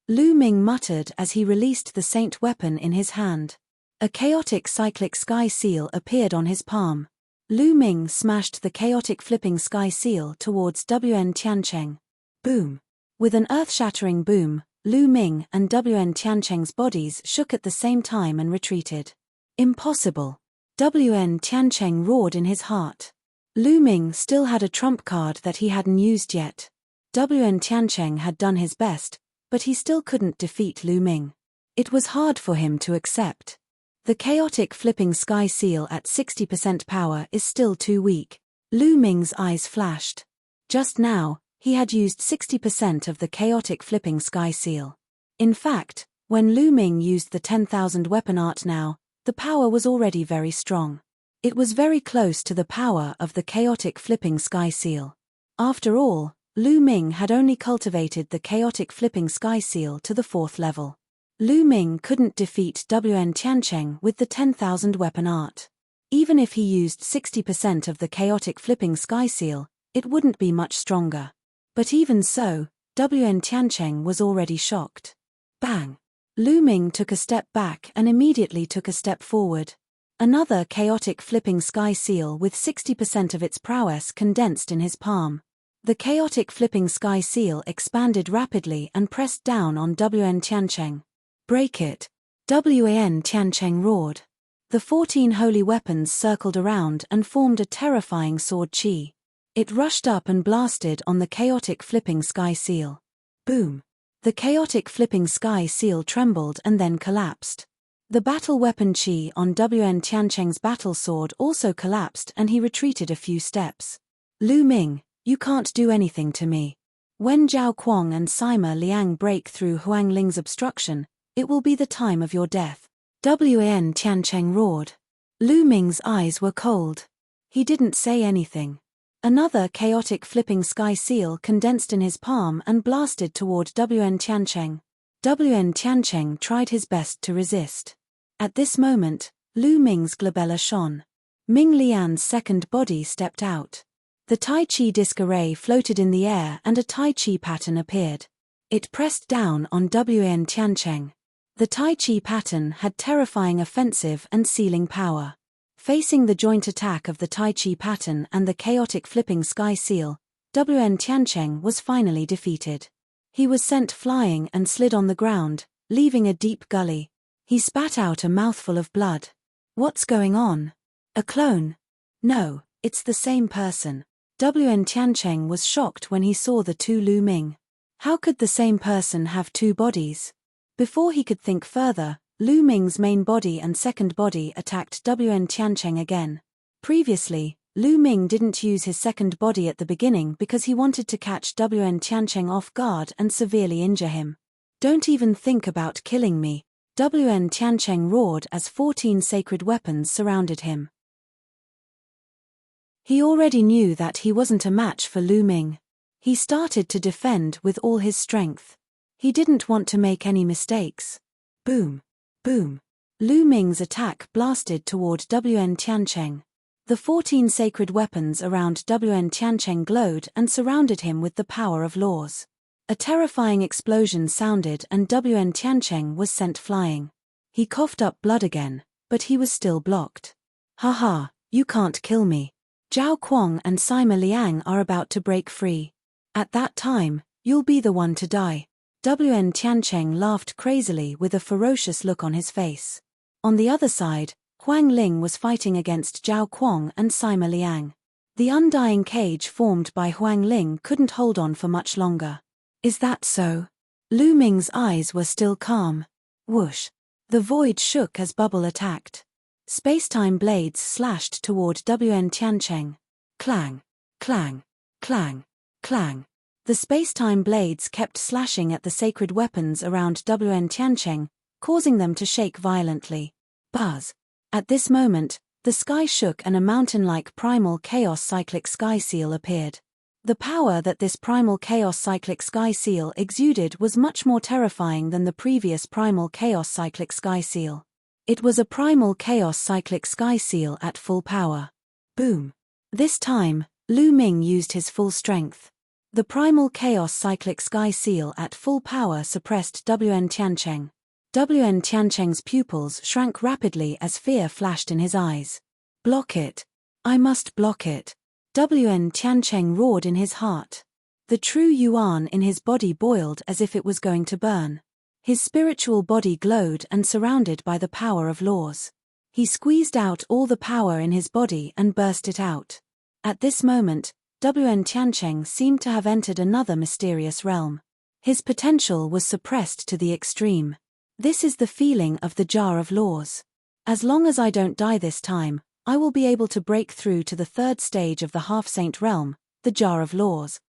Lu Ming muttered as he released the saint weapon in his hand. A chaotic cyclic sky seal appeared on his palm. Lu Ming smashed the chaotic flipping sky seal towards Wan Tiancheng. Boom! With an earth-shattering boom, Lu Ming and Wan Tiancheng's bodies shook at the same time and retreated. Impossible! Wan Tiancheng roared in his heart. Lu Ming still had a trump card that he hadn't used yet. Wan Tiancheng had done his best, but he still couldn't defeat Lu Ming. It was hard for him to accept. The chaotic flipping sky seal at 60% power is still too weak. Lu Ming's eyes flashed. Just now, he had used 60% of the chaotic flipping sky seal. In fact, when Lu Ming used the 10,000 weapon art now, the power was already very strong. It was very close to the power of the chaotic flipping sky seal. After all, Lu Ming had only cultivated the chaotic flipping sky seal to the 4th level. Lu Ming couldn't defeat Wan Tiancheng with the 10,000 weapon art. Even if he used 60% of the chaotic flipping sky seal, it wouldn't be much stronger. But even so, Wan Tiancheng was already shocked. Bang! Lu Ming took a step back and immediately took a step forward. Another chaotic flipping sky seal with 60% of its prowess condensed in his palm. The chaotic flipping sky seal expanded rapidly and pressed down on Wan Tiancheng. Break it! Wan Tiancheng roared. The 14 holy weapons circled around and formed a terrifying sword chi. It rushed up and blasted on the chaotic flipping sky seal. Boom! The chaotic flipping sky seal trembled and then collapsed. The battle weapon chi on Wan Tiancheng's battle sword also collapsed and he retreated a few steps. Lu Ming, you can't do anything to me. When Zhao Kuang and Sima Liang break through Huang Ling's obstruction, it will be the time of your death. Wan Tiancheng roared. Lu Ming's eyes were cold. He didn't say anything. Another chaotic flipping sky seal condensed in his palm and blasted toward Wan Tiancheng. Wan Tiancheng tried his best to resist. At this moment, Lu Ming's glabella shone. Ming Lian's second body stepped out. The Tai Chi disc array floated in the air and a Tai Chi pattern appeared. It pressed down on Wan Tiancheng. The Tai Chi pattern had terrifying offensive and sealing power. Facing the joint attack of the Tai Chi pattern and the chaotic flipping sky seal, Wan Tiancheng was finally defeated. He was sent flying and slid on the ground, leaving a deep gully. He spat out a mouthful of blood. What's going on? A clone? No, it's the same person. Wan Tiancheng was shocked when he saw the 2 Lu Ming. How could the same person have 2 bodies? Before he could think further, Lu Ming's main body and second body attacked Wan Tiancheng again. Previously, Lu Ming didn't use his second body at the beginning because he wanted to catch Wan Tiancheng off guard and severely injure him. Don't even think about killing me, Wan Tiancheng roared as 14 sacred weapons surrounded him. He already knew that he wasn't a match for Lu Ming. He started to defend with all his strength. He didn't want to make any mistakes. Boom! Boom! Lu Ming's attack blasted toward Wan Tiancheng. The 14 sacred weapons around Wan Tiancheng glowed and surrounded him with the power of laws. A terrifying explosion sounded and Wan Tiancheng was sent flying. He coughed up blood again, but he was still blocked. Haha, you can't kill me. Zhao Kuang and Sima Liang are about to break free. At that time, you'll be the one to die. Wan Tiancheng laughed crazily with a ferocious look on his face. On the other side, Huang Ling was fighting against Zhao Kuang and Sima Liang. The undying cage formed by Huang Ling couldn't hold on for much longer. Is that so? Lu Ming's eyes were still calm. Whoosh. The void shook as Bubble attacked. Spacetime blades slashed toward Wen Tiancheng. Clang, clang, clang, clang. The spacetime blades kept slashing at the sacred weapons around Wen Tiancheng, causing them to shake violently. Buzz. At this moment, the sky shook and a mountain-like primal chaos cyclic sky seal appeared. The power that this primal chaos cyclic sky seal exuded was much more terrifying than the previous primal chaos cyclic sky seal. It was a primal chaos cyclic sky seal at full power. Boom. This time, Lu Ming used his full strength. The primal chaos cyclic sky seal at full power suppressed Wen Tiancheng. Wen Tiancheng's pupils shrank rapidly as fear flashed in his eyes. Block it. I must block it. Wen Tiancheng roared in his heart. The true Yuan in his body boiled as if it was going to burn. His spiritual body glowed and surrounded by the power of laws. He squeezed out all the power in his body and burst it out. At this moment, Wen Tiancheng seemed to have entered another mysterious realm. His potential was suppressed to the extreme. This is the feeling of the jar of laws. As long as I don't die this time, I will be able to break through to the third stage of the half-saint realm, the jar of laws.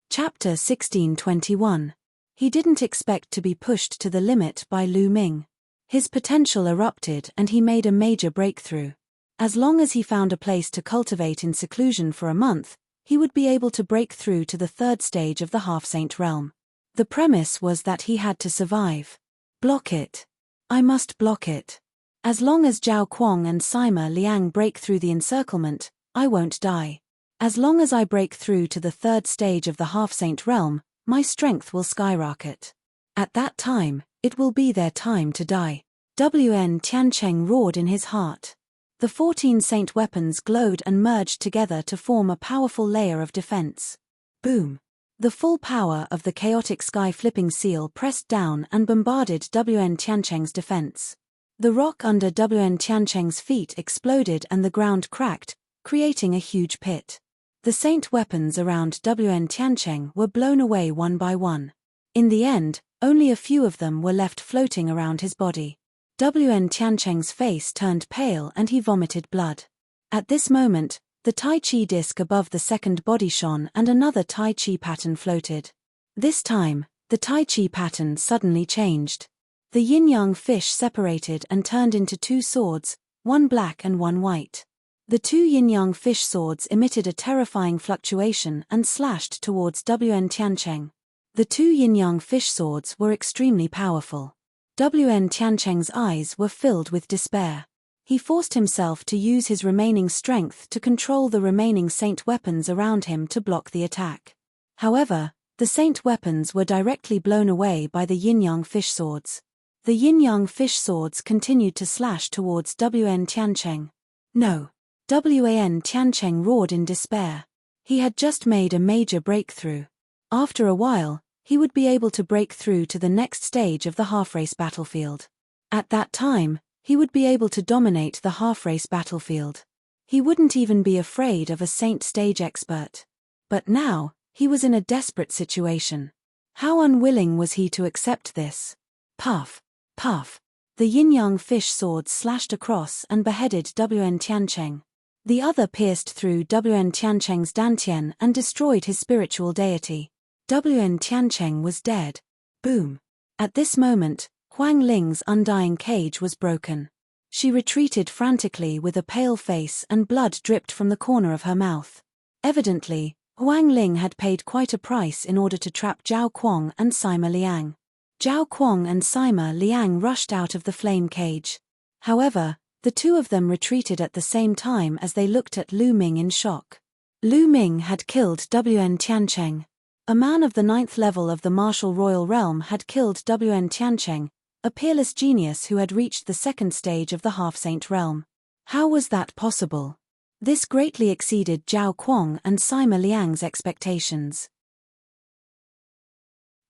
Chapter 1621. He didn't expect to be pushed to the limit by Lu Ming. His potential erupted and he made a major breakthrough. As long as he found a place to cultivate in seclusion for a month, he would be able to break through to the third stage of the half-saint realm. The premise was that he had to survive. Block it. I must block it. As long as Zhao Kuang and Sima Liang break through the encirclement, I won't die. As long as I break through to the third stage of the half-saint realm, my strength will skyrocket. At that time, it will be their time to die. Wen Tiancheng roared in his heart. The 14 saint weapons glowed and merged together to form a powerful layer of defense. Boom. The full power of the chaotic sky-flipping seal pressed down and bombarded Wen Tiancheng's defense. The rock under Wen Tiancheng's feet exploded and the ground cracked, creating a huge pit. The saint weapons around Wen Tiancheng were blown away one by one. In the end, only a few of them were left floating around his body. Wen Tiancheng's face turned pale and he vomited blood. At this moment, the Tai Chi disc above the second body shone and another Tai Chi pattern floated. This time, the Tai Chi pattern suddenly changed. The yin-yang fish separated and turned into two swords, one black and one white. The two yin-yang fish swords emitted a terrifying fluctuation and slashed towards Wen Tiancheng. The two yin-yang fish swords were extremely powerful. Wen Tiancheng's eyes were filled with despair. He forced himself to use his remaining strength to control the remaining saint weapons around him to block the attack. However, the saint weapons were directly blown away by the yin-yang fish swords. The yin-yang fish swords continued to slash towards Wen Tiancheng. No. Wen Tiancheng roared in despair. He had just made a major breakthrough. After a while, he would be able to break through to the next stage of the half-race battlefield. At that time, he would be able to dominate the half-race battlefield. He wouldn't even be afraid of a saint stage expert. But now, he was in a desperate situation. How unwilling was he to accept this? Puff, puff. The yin-yang fish swords slashed across and beheaded Wen Tiancheng. The other pierced through Wen Tiancheng's dantian and destroyed his spiritual deity. Wen Tiancheng was dead. Boom. At this moment, Huang Ling's undying cage was broken. She retreated frantically with a pale face and blood dripped from the corner of her mouth. Evidently, Huang Ling had paid quite a price in order to trap Zhao Kuang and Sima Liang. Zhao Kuang and Sima Liang rushed out of the flame cage. However, the two of them retreated at the same time as they looked at Lu Ming in shock. Lu Ming had killed Wen Tiancheng. A man of the 9th level of the martial royal realm had killed Wen Tiancheng, a peerless genius who had reached the second stage of the half-saint realm. How was that possible? This greatly exceeded Zhao Kuang and Sima Liang's expectations.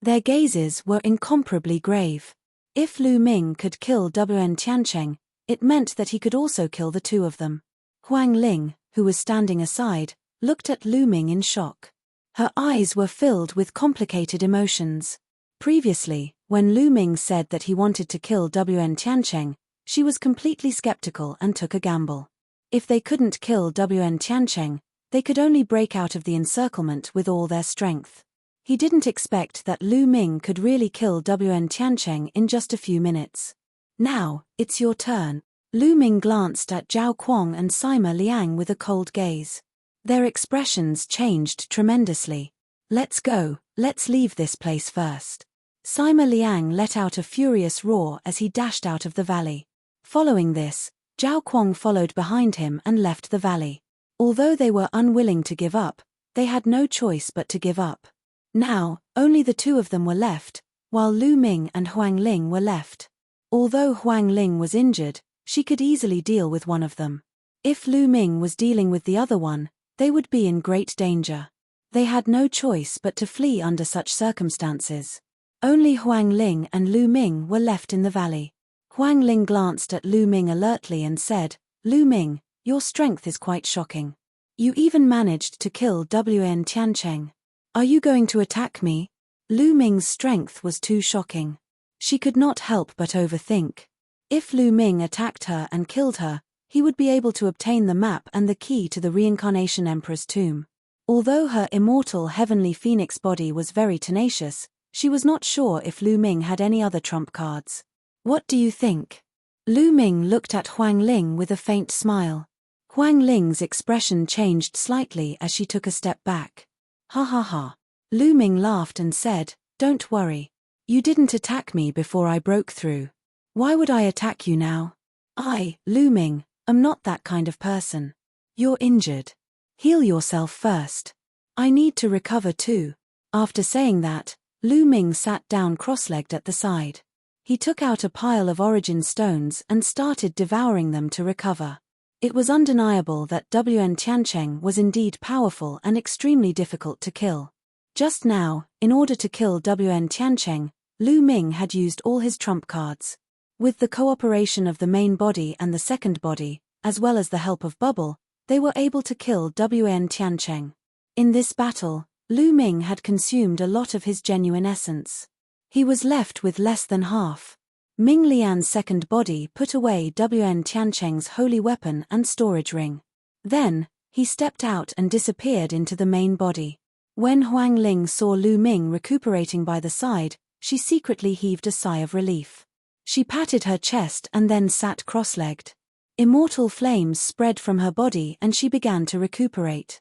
Their gazes were incomparably grave. If Lu Ming could kill Wen Tiancheng, It meant that he could also kill the two of them. Huang Ling, who was standing aside, looked at Lu Ming in shock. Her eyes were filled with complicated emotions. Previously, when Lu Ming said that he wanted to kill Wn Tiancheng, she was completely skeptical and took a gamble. If they couldn't kill Wn Tiancheng, they could only break out of the encirclement with all their strength. He didn't expect that Lu Ming could really kill Wn Tiancheng in just a few minutes. Now, it's your turn. Lu Ming glanced at Zhao Kuang and Sima Liang with a cold gaze. Their expressions changed tremendously. Let's go, let's leave this place first. Sima Liang let out a furious roar as he dashed out of the valley. Following this, Zhao Kuang followed behind him and left the valley. Although they were unwilling to give up, they had no choice but to give up. Now, only the two of them were left, while Lu Ming and Huang Ling were left. Although Huang Ling was injured, she could easily deal with one of them. If Lu Ming was dealing with the other one, they would be in great danger. They had no choice but to flee under such circumstances. Only Huang Ling and Lu Ming were left in the valley. Huang Ling glanced at Lu Ming alertly and said, "Lu Ming, your strength is quite shocking. You even managed to kill Wn Tiancheng. Are you going to attack me?" Lu Ming's strength was too shocking. She could not help but overthink. If Lu Ming attacked her and killed her, he would be able to obtain the map and the key to the Reincarnation Emperor's tomb. Although her immortal heavenly phoenix body was very tenacious, she was not sure if Lu Ming had any other trump cards. "What do you think?" Lu Ming looked at Huang Ling with a faint smile. Huang Ling's expression changed slightly as she took a step back. "Ha ha ha." Lu Ming laughed and said, "Don't worry. You didn't attack me before I broke through. Why would I attack you now? I, Lu Ming, am not that kind of person. You're injured. Heal yourself first. I need to recover too." After saying that, Lu Ming sat down cross-legged at the side. He took out a pile of origin stones and started devouring them to recover. It was undeniable that Wn Tiancheng was indeed powerful and extremely difficult to kill. Just now, in order to kill Wn Tiancheng, Lu Ming had used all his trump cards. With the cooperation of the main body and the second body, as well as the help of Bubble, they were able to kill Wn Tiancheng. In this battle, Lu Ming had consumed a lot of his genuine essence. He was left with less than half. Ming Lian's second body put away Wn Tiancheng's holy weapon and storage ring. Then, he stepped out and disappeared into the main body. When Huang Ling saw Lu Ming recuperating by the side, she secretly heaved a sigh of relief. She patted her chest and then sat cross-legged. Immortal flames spread from her body and she began to recuperate.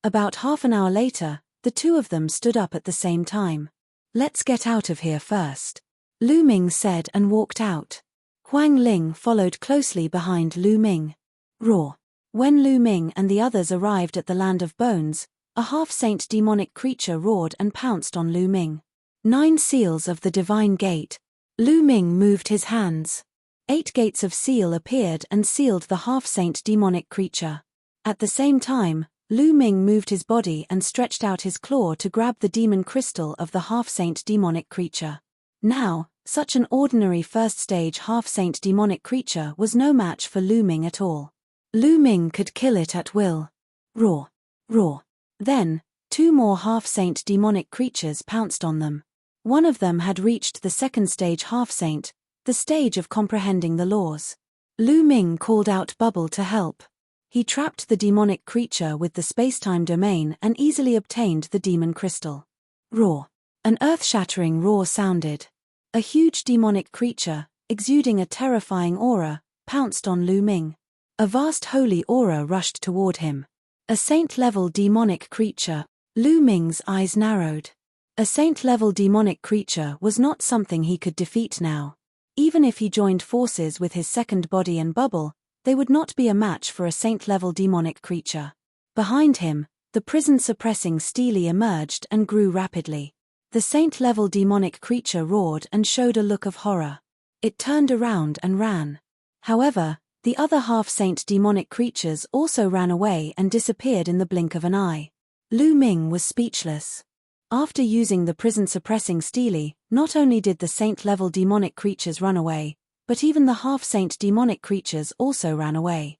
About half an hour later, the two of them stood up at the same time. "Let's get out of here first," Lu Ming said and walked out. Huang Ling followed closely behind Lu Ming. Roar. When Lu Ming and the others arrived at the Land of Bones, a half-saint demonic creature roared and pounced on Lu Ming. 9 seals of the divine gate. Lu Ming moved his hands. 8 gates of seal appeared and sealed the half-saint demonic creature. At the same time, Lu Ming moved his body and stretched out his claw to grab the demon crystal of the half-saint demonic creature. Now, such an ordinary first-stage half-saint demonic creature was no match for Lu Ming at all. Lu Ming could kill it at will. Roar. Roar. Then, 2 more half-saint demonic creatures pounced on them. One of them had reached the second stage half-saint, the stage of comprehending the laws. Lu Ming called out Bubble to help. He trapped the demonic creature with the space-time domain and easily obtained the demon crystal. Roar. An earth-shattering roar sounded. A huge demonic creature, exuding a terrifying aura, pounced on Lu Ming. A vast holy aura rushed toward him. A saint-level demonic creature. Lu Ming's eyes narrowed. A saint-level demonic creature was not something he could defeat now. Even if he joined forces with his second body and Bubble, they would not be a match for a saint-level demonic creature. Behind him, the prison-suppressing Steely emerged and grew rapidly. The saint-level demonic creature roared and showed a look of horror. It turned around and ran. However, the other half-saint demonic creatures also ran away and disappeared in the blink of an eye. Lu Ming was speechless. After using the prison-suppressing Steely, not only did the saint-level demonic creatures run away, but even the half-saint demonic creatures also ran away.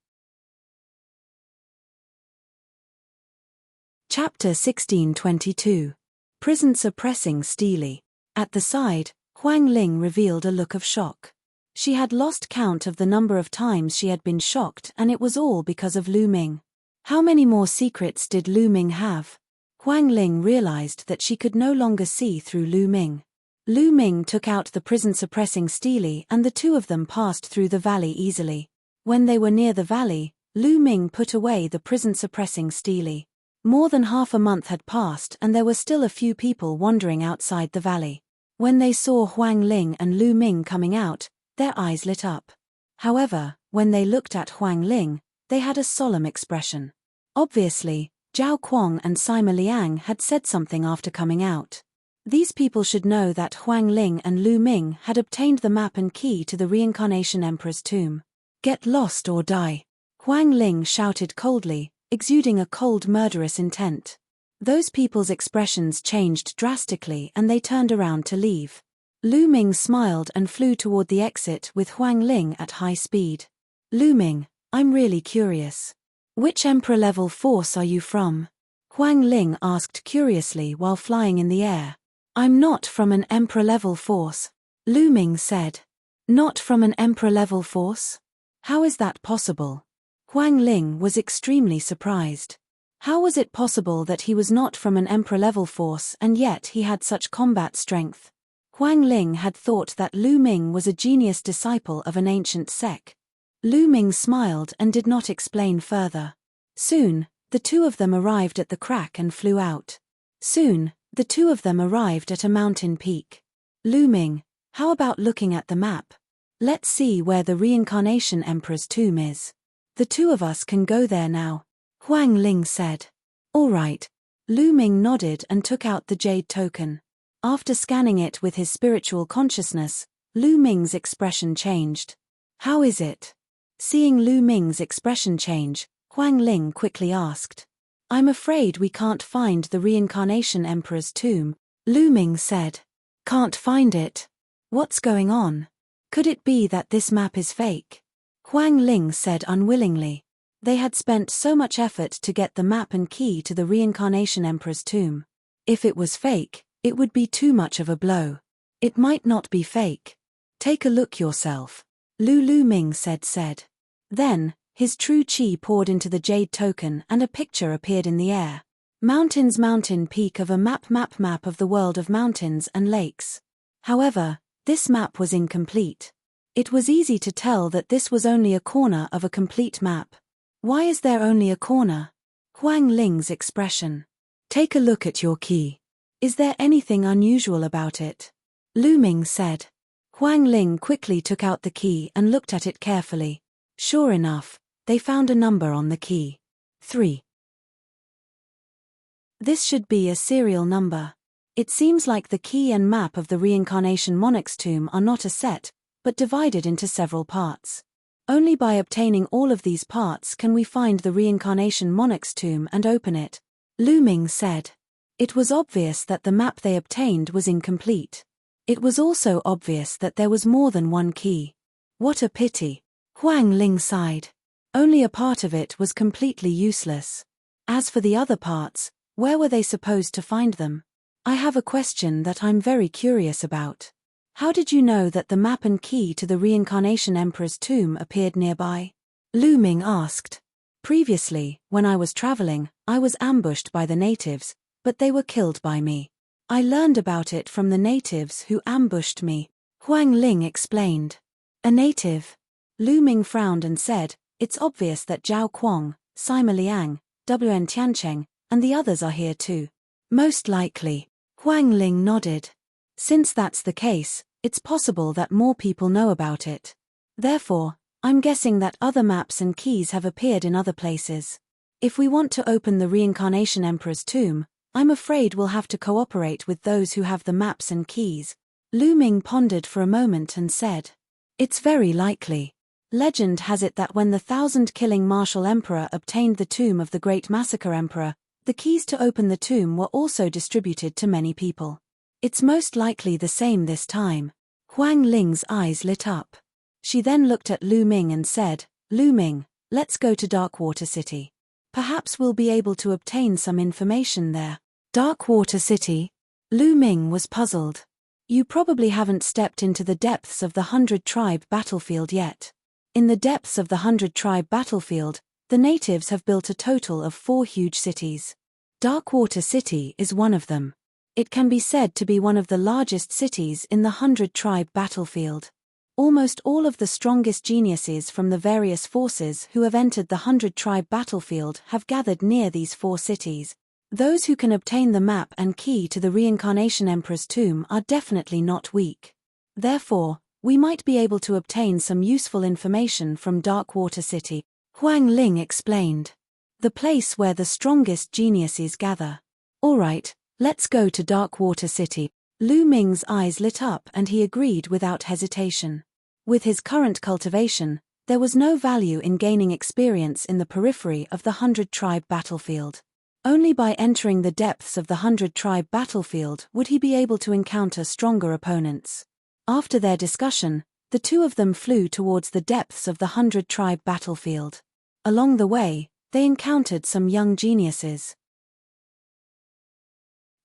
Chapter 1622. Prison suppressing steely. At the side, Huang Ling revealed a look of shock. She had lost count of the number of times she had been shocked, and it was all because of Lu Ming. How many more secrets did Lu Ming have? Huang Ling realized that she could no longer see through Lu Ming. Lu Ming took out the prison-suppressing steely and the two of them passed through the valley easily. When they were near the valley, Lu Ming put away the prison-suppressing steely. More than half a month had passed and there were still a few people wandering outside the valley. When they saw Huang Ling and Lu Ming coming out, their eyes lit up. However, when they looked at Huang Ling, they had a solemn expression. Obviously, Zhao Kuang and Sima Liang had said something after coming out. These people should know that Huang Ling and Lu Ming had obtained the map and key to the Reincarnation Emperor's tomb. Get lost or die. Huang Ling shouted coldly, exuding a cold murderous intent. Those people's expressions changed drastically and they turned around to leave. Lu Ming smiled and flew toward the exit with Huang Ling at high speed. Lu Ming, I'm really curious. Which Emperor-level force are you from? Huang Ling asked curiously while flying in the air. I'm not from an Emperor-level force, Lu Ming said. Not from an Emperor-level force? How is that possible? Huang Ling was extremely surprised. How was it possible that he was not from an Emperor-level force and yet he had such combat strength? Huang Ling had thought that Lu Ming was a genius disciple of an ancient sect. Lu Ming smiled and did not explain further. Soon, the two of them arrived at the crack and flew out. Soon, the two of them arrived at a mountain peak. Lu Ming, how about looking at the map? Let's see where the Reincarnation Emperor's tomb is. The two of us can go there now, Huang Ling said. All right. Lu Ming nodded and took out the jade token. After scanning it with his spiritual consciousness, Lu Ming's expression changed. How is it? Seeing Lu Ming's expression change, Huang Ling quickly asked. I'm afraid we can't find the Reincarnation Emperor's tomb, Lu Ming said. Can't find it? What's going on? Could it be that this map is fake? Huang Ling said unwillingly. They had spent so much effort to get the map and key to the Reincarnation Emperor's tomb. If it was fake, it would be too much of a blow. It might not be fake. Take a look yourself, Lu Ming said. Then, his true chi poured into the jade token and a picture appeared in the air. Mountains, mountain peak of a map of the world of mountains and lakes. However, this map was incomplete. It was easy to tell that this was only a corner of a complete map. Why is there only a corner? Huang Ling's expression. Take a look at your key. Is there anything unusual about it? Lu Ming said. Huang Ling quickly took out the key and looked at it carefully. Sure enough, they found a number on the key. 3. This should be a serial number. It seems like the key and map of the Reincarnation Monarch's tomb are not a set, but divided into several parts. Only by obtaining all of these parts can we find the Reincarnation Monarch's tomb and open it, Lu Ming said. It was obvious that the map they obtained was incomplete. It was also obvious that there was more than one key. What a pity. Huang Ling sighed. Only a part of it was completely useless. As for the other parts, where were they supposed to find them? I have a question that I'm very curious about. How did you know that the map and key to the Reincarnation Emperor's tomb appeared nearby? Lu Ming asked. Previously, when I was traveling, I was ambushed by the natives, but they were killed by me. I learned about it from the natives who ambushed me, Huang Ling explained. A native? Lu Ming frowned and said, it's obvious that Zhao Kuang, Sima Liang, Wn Tiancheng, and the others are here too. Most likely. Huang Ling nodded. Since that's the case, it's possible that more people know about it. Therefore, I'm guessing that other maps and keys have appeared in other places. If we want to open the Reincarnation Emperor's tomb, I'm afraid we'll have to cooperate with those who have the maps and keys. Lu Ming pondered for a moment and said, it's very likely. Legend has it that when the 1,000-killing martial emperor obtained the tomb of the Great Massacre Emperor, the keys to open the tomb were also distributed to many people. It's most likely the same this time. Huang Ling's eyes lit up. She then looked at Lu Ming and said, "Lu Ming, let's go to Darkwater City. Perhaps we'll be able to obtain some information there." Darkwater City? Lu Ming was puzzled. You probably haven't stepped into the depths of the 100-tribe battlefield yet. In the depths of the 100-tribe battlefield, the natives have built a total of 4 huge cities. Darkwater City is one of them. It can be said to be one of the largest cities in the 100-tribe battlefield. Almost all of the strongest geniuses from the various forces who have entered the 100-tribe battlefield have gathered near these 4 cities. Those who can obtain the map and key to the Reincarnation Emperor's tomb are definitely not weak. Therefore, we might be able to obtain some useful information from Darkwater City, Huang Ling explained. The place where the strongest geniuses gather. Alright, let's go to Darkwater City. Lu Ming's eyes lit up and he agreed without hesitation. With his current cultivation, there was no value in gaining experience in the periphery of the 100-tribe battlefield. Only by entering the depths of the 100-tribe battlefield would he be able to encounter stronger opponents. After their discussion, the two of them flew towards the depths of the 100-tribe battlefield. Along the way, they encountered some young geniuses.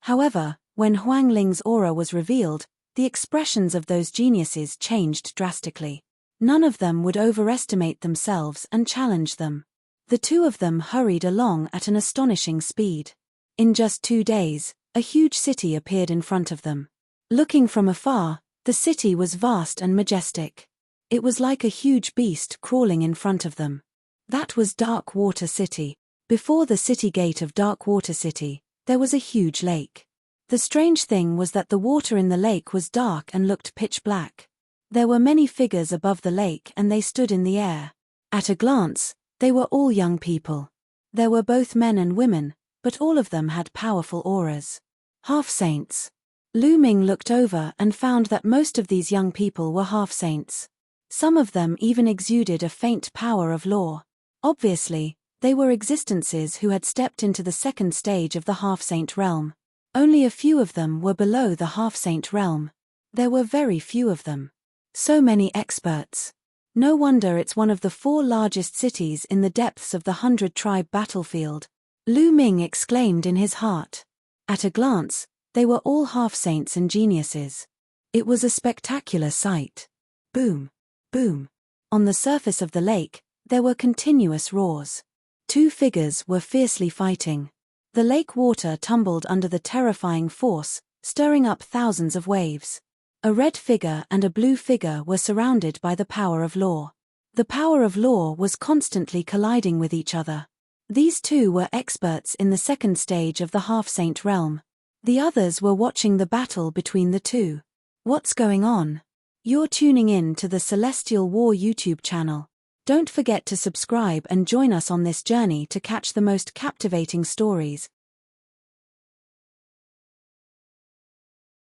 However, when Huang Ling's aura was revealed, the expressions of those geniuses changed drastically. None of them would overestimate themselves and challenge them. The two of them hurried along at an astonishing speed. In just 2 days, a huge city appeared in front of them. Looking from afar, the city was vast and majestic. It was like a huge beast crawling in front of them. That was Darkwater City. Before the city gate of Darkwater City, there was a huge lake. The strange thing was that the water in the lake was dark and looked pitch black. There were many figures above the lake and they stood in the air. At a glance, they were all young people. There were both men and women, but all of them had powerful auras. Half-saints. Lu Ming looked over and found that most of these young people were half-saints. Some of them even exuded a faint power of law. Obviously, they were existences who had stepped into the second stage of the half-saint realm. Only a few of them were below the half-saint realm. There were very few of them. So many experts. No wonder it's one of the 4 largest cities in the depths of the 100-tribe battlefield. Lu Ming exclaimed in his heart. At a glance, they were all half-saints and geniuses. It was a spectacular sight. Boom, boom. On the surface of the lake, there were continuous roars. 2 figures were fiercely fighting. The lake water tumbled under the terrifying force, stirring up thousands of waves. A red figure and a blue figure were surrounded by the power of law. The power of law was constantly colliding with each other. These two were experts in the second stage of the half-saint realm. The others were watching the battle between the two. What's going on? You're tuning in to the Celestial War YouTube channel. Don't forget to subscribe and join us on this journey to catch the most captivating stories,